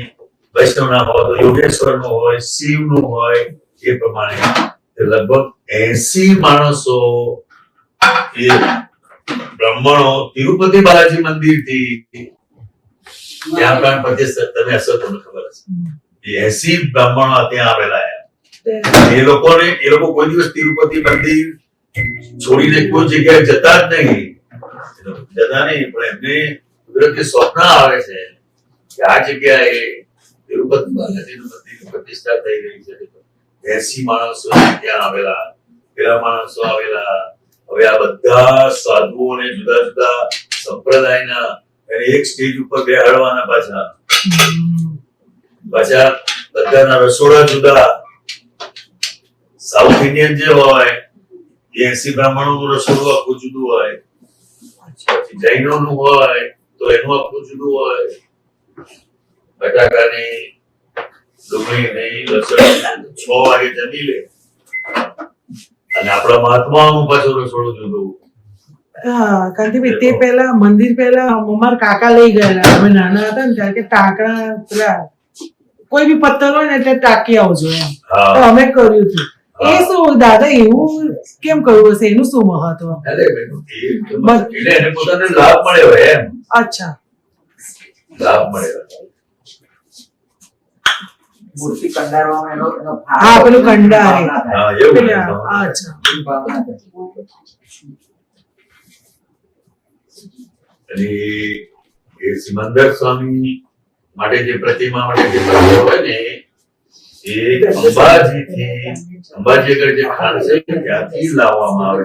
વૈષ્ણવના હોય તો યોગેશ્વરનો હોય શિવનું હોય એ પ્રમાણે લગભગ 80 માણસો એ બ્રાહ્મણો તિરુપતિ બાલાજી મંદિર થી ત્યાં પ્રાણ પ્રતિષ્ઠા તમે હશો તમને ખબર હશે 80 બ્રાહ્મણો ત્યાં આવેલા એ લોકો કોઈ દિવસ તિરુપતિ મંદિર છોડીને કોઈ જગ્યાએ જતા જ નહીં પણ એમને કુદરતી સ્વપ્ન આવે છે કે આ જગ્યાએ તિરુપતિ બાલાજીનું મંદિરની પ્રતિષ્ઠા થઈ રહી છે 80 માણસો ત્યાં આવેલા પેલા માણસો આવેલા. હવે આ બધા સાધુઓને જુદા જુદા સંપ્રદાયના એને એક સ્ટેજ ઉપર બેહાડવાના પાછા બધાના રસોડા જુદા. સાઉથ ઇન્ડિયન જે હોય એ 80 બ્રાહ્મણોનું રસોડું આખું જુદું હોય. પછી જૈનોનું હોય તો એનું આખું જુદું હોય. બટાકાની ડુંગળીની લસણ 6 વાગે જમી લે અને આપણા મહાત્માઓનું પાછું રસોડું જુદું. હા કાંતિભાઈ તે પહેલા મંદિર પહેલા અમારા કાકા લઈ ગયેલા અમે નાના હતા ને ત્યારે કે ટાંકણા પેલા કોઈ બી પથ્થર હોય ને એટલે ટાંકી આવજો એમ તો અમે કર્યું હતું. એ શું દાદા એવું કેમ કરવું હશે એનું શું મહત્વ? એને પોતાને લાભ મળ્યો એમ. અચ્છા લાભ મળ્યો. મૂર્તિ કંડારવામાં એનો હા પેલું કંડાર હા એવું અચ્છા અને એ સિમંદર સ્વામી માટે જે પ્રતિમા માટે જે મંદિર હોય ને એ અંબાજી આગળ જે ખાણ છે ત્યાંથી લાવવામાં આવે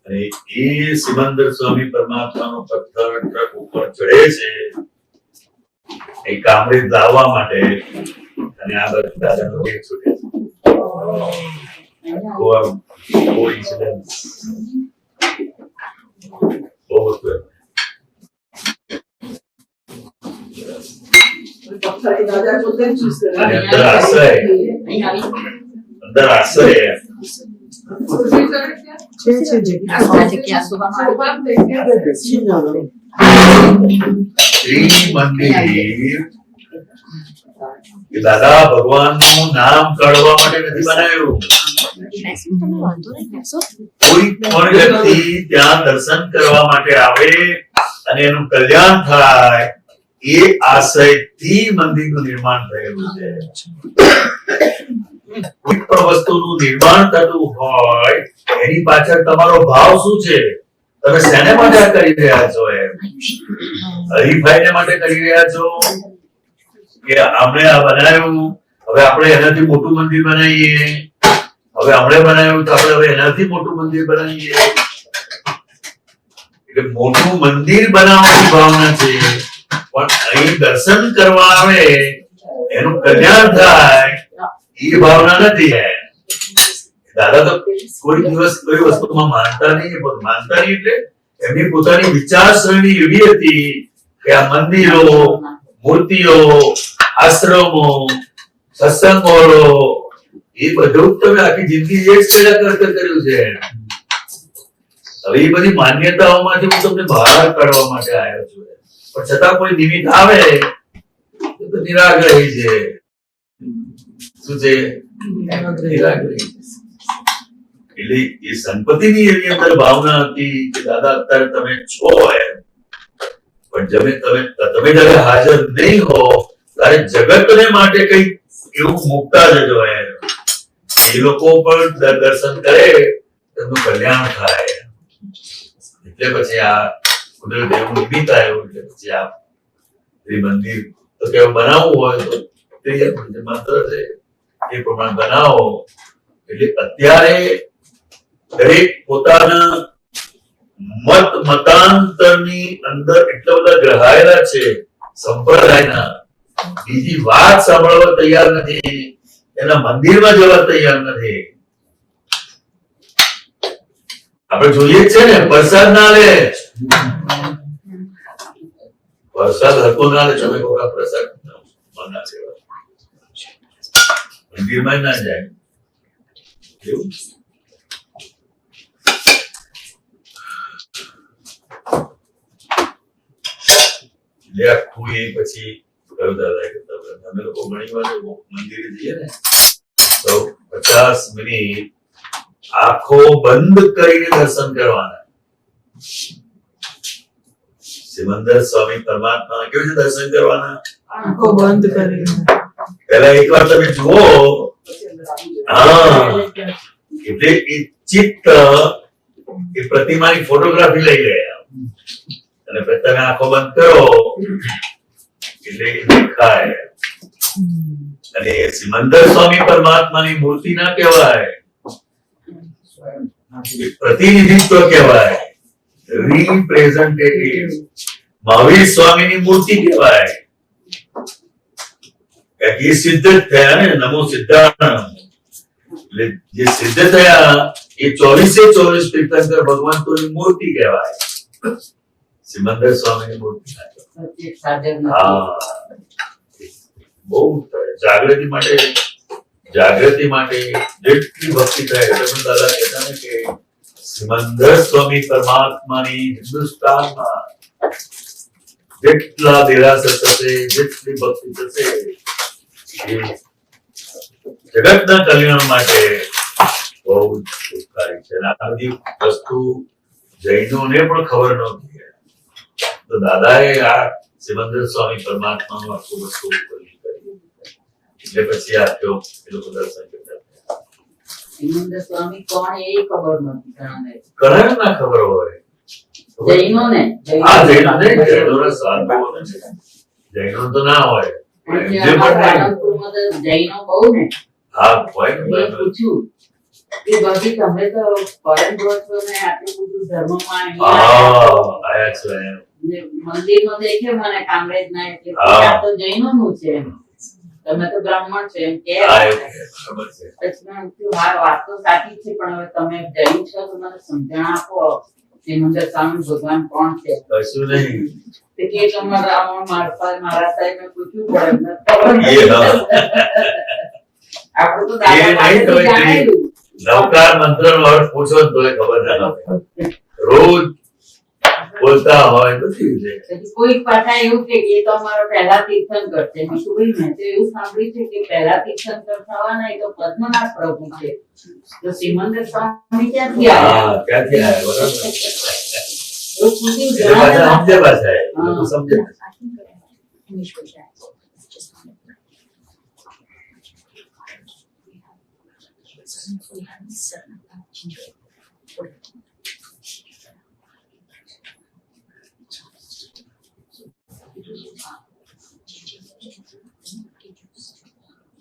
અને એ સિમંદર સ્વામી પરમાત્માનો પથ્થર ટ્રક ઉપર ચડે છે એ કામરેજ લાવવા માટે અને આ બધું દાદાનો એક છૂટે છે. Coincidence. બહુ વસ્તુ અને અંદર આશ્રય છે જગ્યા. આ જગ્યા શોભામાં શ્રી મંદિર એ દાદા ભગવાનનું નામ કાઢવા માટે નથી બનાવ્યું. કોઈ પણ વ્યક્તિ ત્યાં દર્શન કરવા માટે આવે અને એનું કલ્યાણ થાય એ આશયથી મંદિરનું નિર્માણ થયેલું છે. કોઈ પણ વસ્તુનું નિર્માણ થતું હોય એની પાછળ તમારો ભાવ શું છે? તમે શેને માટે આ કરી રહ્યા છો? એમ હરીફાઈને માટે કરી રહ્યા છો કે આપણે આ બનાવ્યું, હવે આપણે એનાથી મોટું મંદિર બનાવીએ, હવે આપણે બનાવ્યું તો આપણે હવે એનાથી મોટું મંદિર બનાવીએ. એટલે મોટું મંદિર બનાવવાની ભાવના છે, પણ અહીં દર્શન કરવા આવે એનું કલ્યાણ થાય એ ભાવના નથી. દાદા તો કોઈ દિવસ કોઈ વસ્તુમાં માનતા નહીં. માનતા નહીં એટલે એમની પોતાની વિચારસરણી એવી હતી કે આ મંદિરો, મૂર્તિઓ, આશ્રમો, સત્સંગો એ બધું તમે આખી જિંદગી એક પેલા કર્યું છે. હવે એ બધી માન્યતાઓમાંથી હું તમને બહાર કાઢવા માટે આવ્યો છું. પણ છતાં કોઈ નિમિત્ત આવે તો નિરાગ્રહી છે. શું છે? નિરાગ્રહી. એટલે એ સંપત્તિની એવી અંદર ભાવના હતી કે દાદા અત્યારે તમે છો એમ, પણ તમે જયારે હાજર નહીં હો ત્યારે જગતને માટે કઈ એવું મુકતા જજો એમ. એ લોકો પણ દર્શન કરે તેમનું કલ્યાણ થાય. એટલે પછી આ કુદરત એવું નિમિત્ત આવ્યું. એટલે પછી આ મંદિર તો કેવું બનાવવું હોય તો તે મંત્ર છે એ પ્રમાણે બનાવો. એટલે અત્યારે દરેક પોતાના મતાંતરની અંદર એટલા બધા ગ્રહાયેલા છે સંપ્રદાયના, બીજી વાત સાંભળવા તૈયાર નથી, એના મંદિરમાં જવા તૈયાર નથી. આપણે જોઈએ છે ને, પ્રસાદ ના લે, પ્રસાદ હરકો ના લે. તમે કોકા પ્રસાદ ના સેવા મંદિરમાં ના જાય એવું. પછી અમે લોકો ઘણી વાર મંદિરે જઈએ ને તો 50 મિનિટ આંખો બંધ કરીને દર્શન કરવાના. સિમંદર સ્વામી પરમાત્મા કેવું છે દર્શન કરવાના? આંખો બંધ કરીને. પહેલા એકવાર તમે જુઓ. હા, એટલે એ ચિત્ત એ પ્રતિમાની ફોટોગ્રાફી લઈ ગયા અને તમે આંખો બંધ કરો એટલે દેખાય. અને સિમંદર સ્વામી પરમાત્માની મૂર્તિ ના કહેવાય, પ્રતિનિધિત્વ કહેવાય, રિપ્રેઝેન્ટેટિવ. મહાવીર સ્વામીની મૂર્તિ કહેવાય. એ સિદ્ધ થયા ને, નમો સિદ્ધાર્થ. એટલે જે સિદ્ધ થયા એ 24/24 તીર્થંકર ભગવંતોની મૂર્તિ કહેવાય. સિમંદર સ્વામીની મૂર્તિ. હા, બહુ જાગૃતિ માટે જેટલી ભક્તિ થાય એટલે દાદા કહેતા ને કે સિમંદર સ્વામી પરમાત્માની હિન્દુસ્તાનમાં જેટલા દેરાસર થશે, જેટલી ભક્તિ થશે એ જગતના કલ્યાણ માટે બહુ સુખકારી છે. આ બધી વસ્તુ જૈનોને પણ ખબર નહોતી. તો દાદાએ આ સિમંદર સ્વામી પરમાત્માનું આખું વસ્તુ કરી. એટલે પછી આ એ લોકો દર્શન કરતા. સિમંદર સ્વામી કોણ એ ખબર નથી ઘણા ના ખબર હોય. જૈનોને. હા, જૈનોને સાધુઓને છે. જૈનો તો ના હોય. પાલનપુરમાં તો જૈનો બહુ ને. હા, હોય ને. મેં પૂછ્યું કે બાકી તમે તો ફોરેન રહો છો ને આટલું બધું ધર્મમાં આયા છો. મંદિરમાં દેખે મને કામરેજ ના એટલે આ તો જૈનોનું છે. તમે તો બ્રાહ્મણ છો એમ કે વાત તો સાચી છે, પણ હવે તમે જૈન છો તો મને સમજણ આપો સિમંદર સ્વામી ભગવાન કોણ છે? કશું નહીં. કે મારા સાહેબ મેં પૂછ્યું પડે. આપણે તો દાદા પાસેથી જાણેલું નવકાર મંત્ર નો અર્થ પૂછો તો ખબર ના પડે. રોજ બોલતા હોય તો કેવી રીતે? પછી કોઈક પાછા એવું કે એ તો અમારો પહેલા તીર્થંકર છે. મેં કીધું ભાઈ મેં તો એવું સાંભળ્યું છે કે પહેલા તીર્થંકર થવાના એ તો પદ્મનાભ પ્રભુ છે. તો સિમંદર સ્વામી ક્યાંથી આવ્યા? હા, ક્યાંથી આવ્યા? બરાબર. એવું પૂછ્યું એટલે પાછા જણાવે સમજે પાછા એ. હા. લોકો સમજે.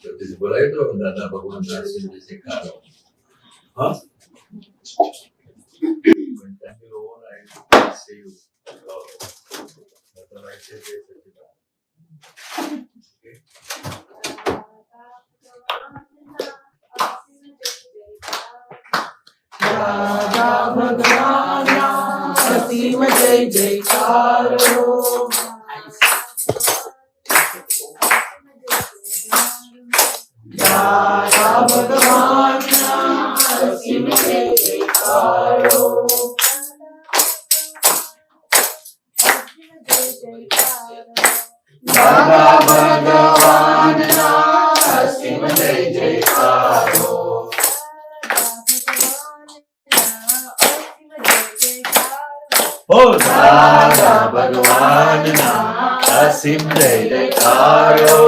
તો પછી બોલાવી દો દાદા ભગવાન દાસજી ને શીખાડો. હા? When time will over, I will see you. Otherwise, it is a divine. Okay. દાદા ભગવાનના અસીમ જય જયકારો. દાદા ભગવાનના અસીમ જય જયકારો. દાદા ભગવાનના અસીમ જય જયકારો. ઓ દાદા ભગવાનના અસીમ જય જયકારો.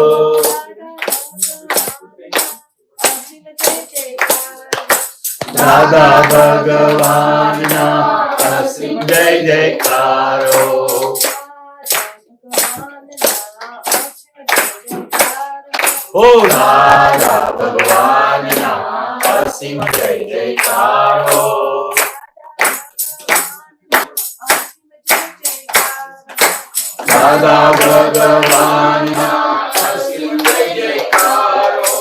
દાદા ભગવાનના અસીમ જય જયકારો. ઓ દાદા ભગવાનના અસીમ જય જયકારો. દાદા ભગવાનના અસીમ જય જયકારો.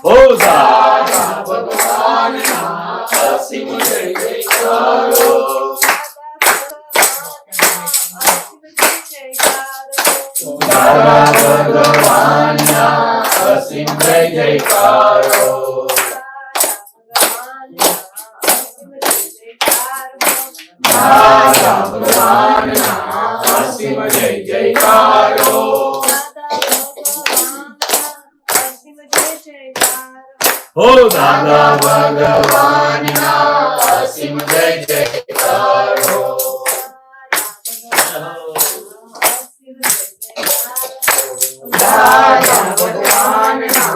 ઓ દાદા ભગવાનના અસીમ જય જયકારો. દાદા ભગવાનના અસીમ જય જયકારો. દાદા ભગવાનના અસીમ જય જયકારો. ઓ દાદા ભગવાનના અસીમ જય જયકારો. દાદા ભગવાનના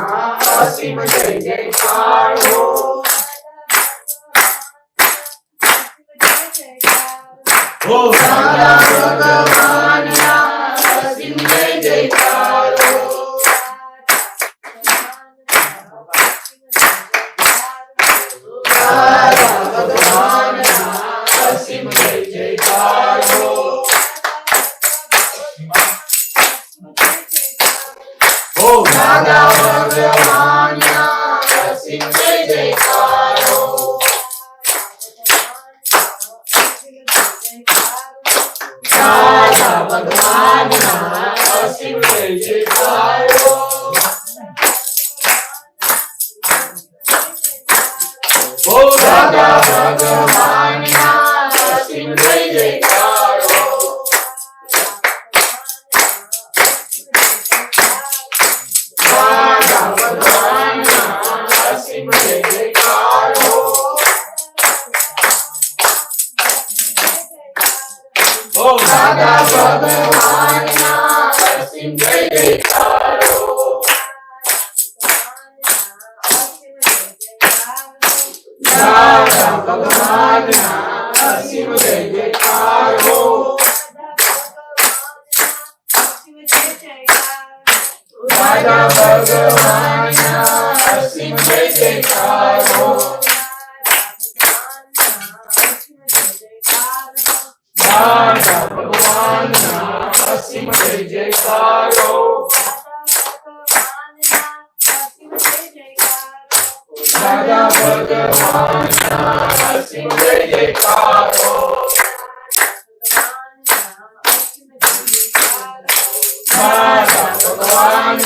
અસીમ જય જયકારો. ઓ દાદા ભગવાનના અસીમ જય જયકારો. દાદા ભગવાનના અસીમ જય જયકારો. ઓ દાદા ભગવાનના અસીમ જય જયકારો. દાદા ભગવાનના અસીમ જય જયકારો. ઓ દાદા ભગવાનના અસીમ જય જયકારો. દાદા ભગવાનના અસીમ જય જયકારો. ઓ દાદા ભગવાનના અસીમ જય જયકારો. દાદા ભગવાનના અસીમ જય જયકારો. દાદા ભગવાનના અસીમ જય જયકારો. દાદા ભગવાનના અસીમ જય જયકારો. દાદા ભગવાનના અસીમ જય જયકારો. દાદા ભગવાનના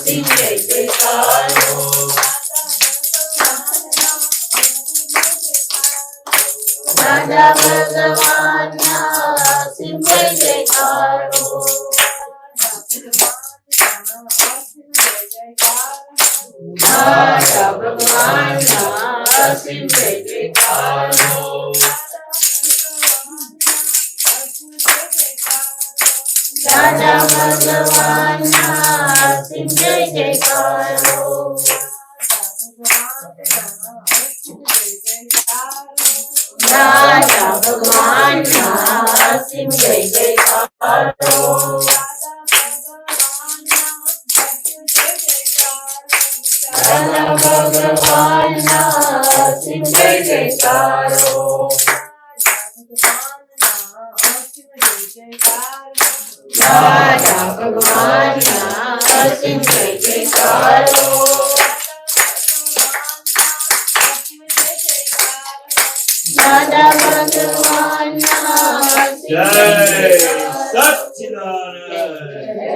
અસીમ જય જયકારો દાદા ભગવાનના અસીમ જય જયકારો દાદા ભગવાનના અસીમ જય જયકારો દાદા ભગવાનના અસીમ જય જયકારો દાદા ભગવાનના અસીમ જય જયકારો દાદા ભગવાનના અસીમ જય જયકારો દાદા ભગવાનના અસીમ જય જયકારો દાદા ભગવાનના અસીમ જય જય જયકારો સચ્ચિદાનંદ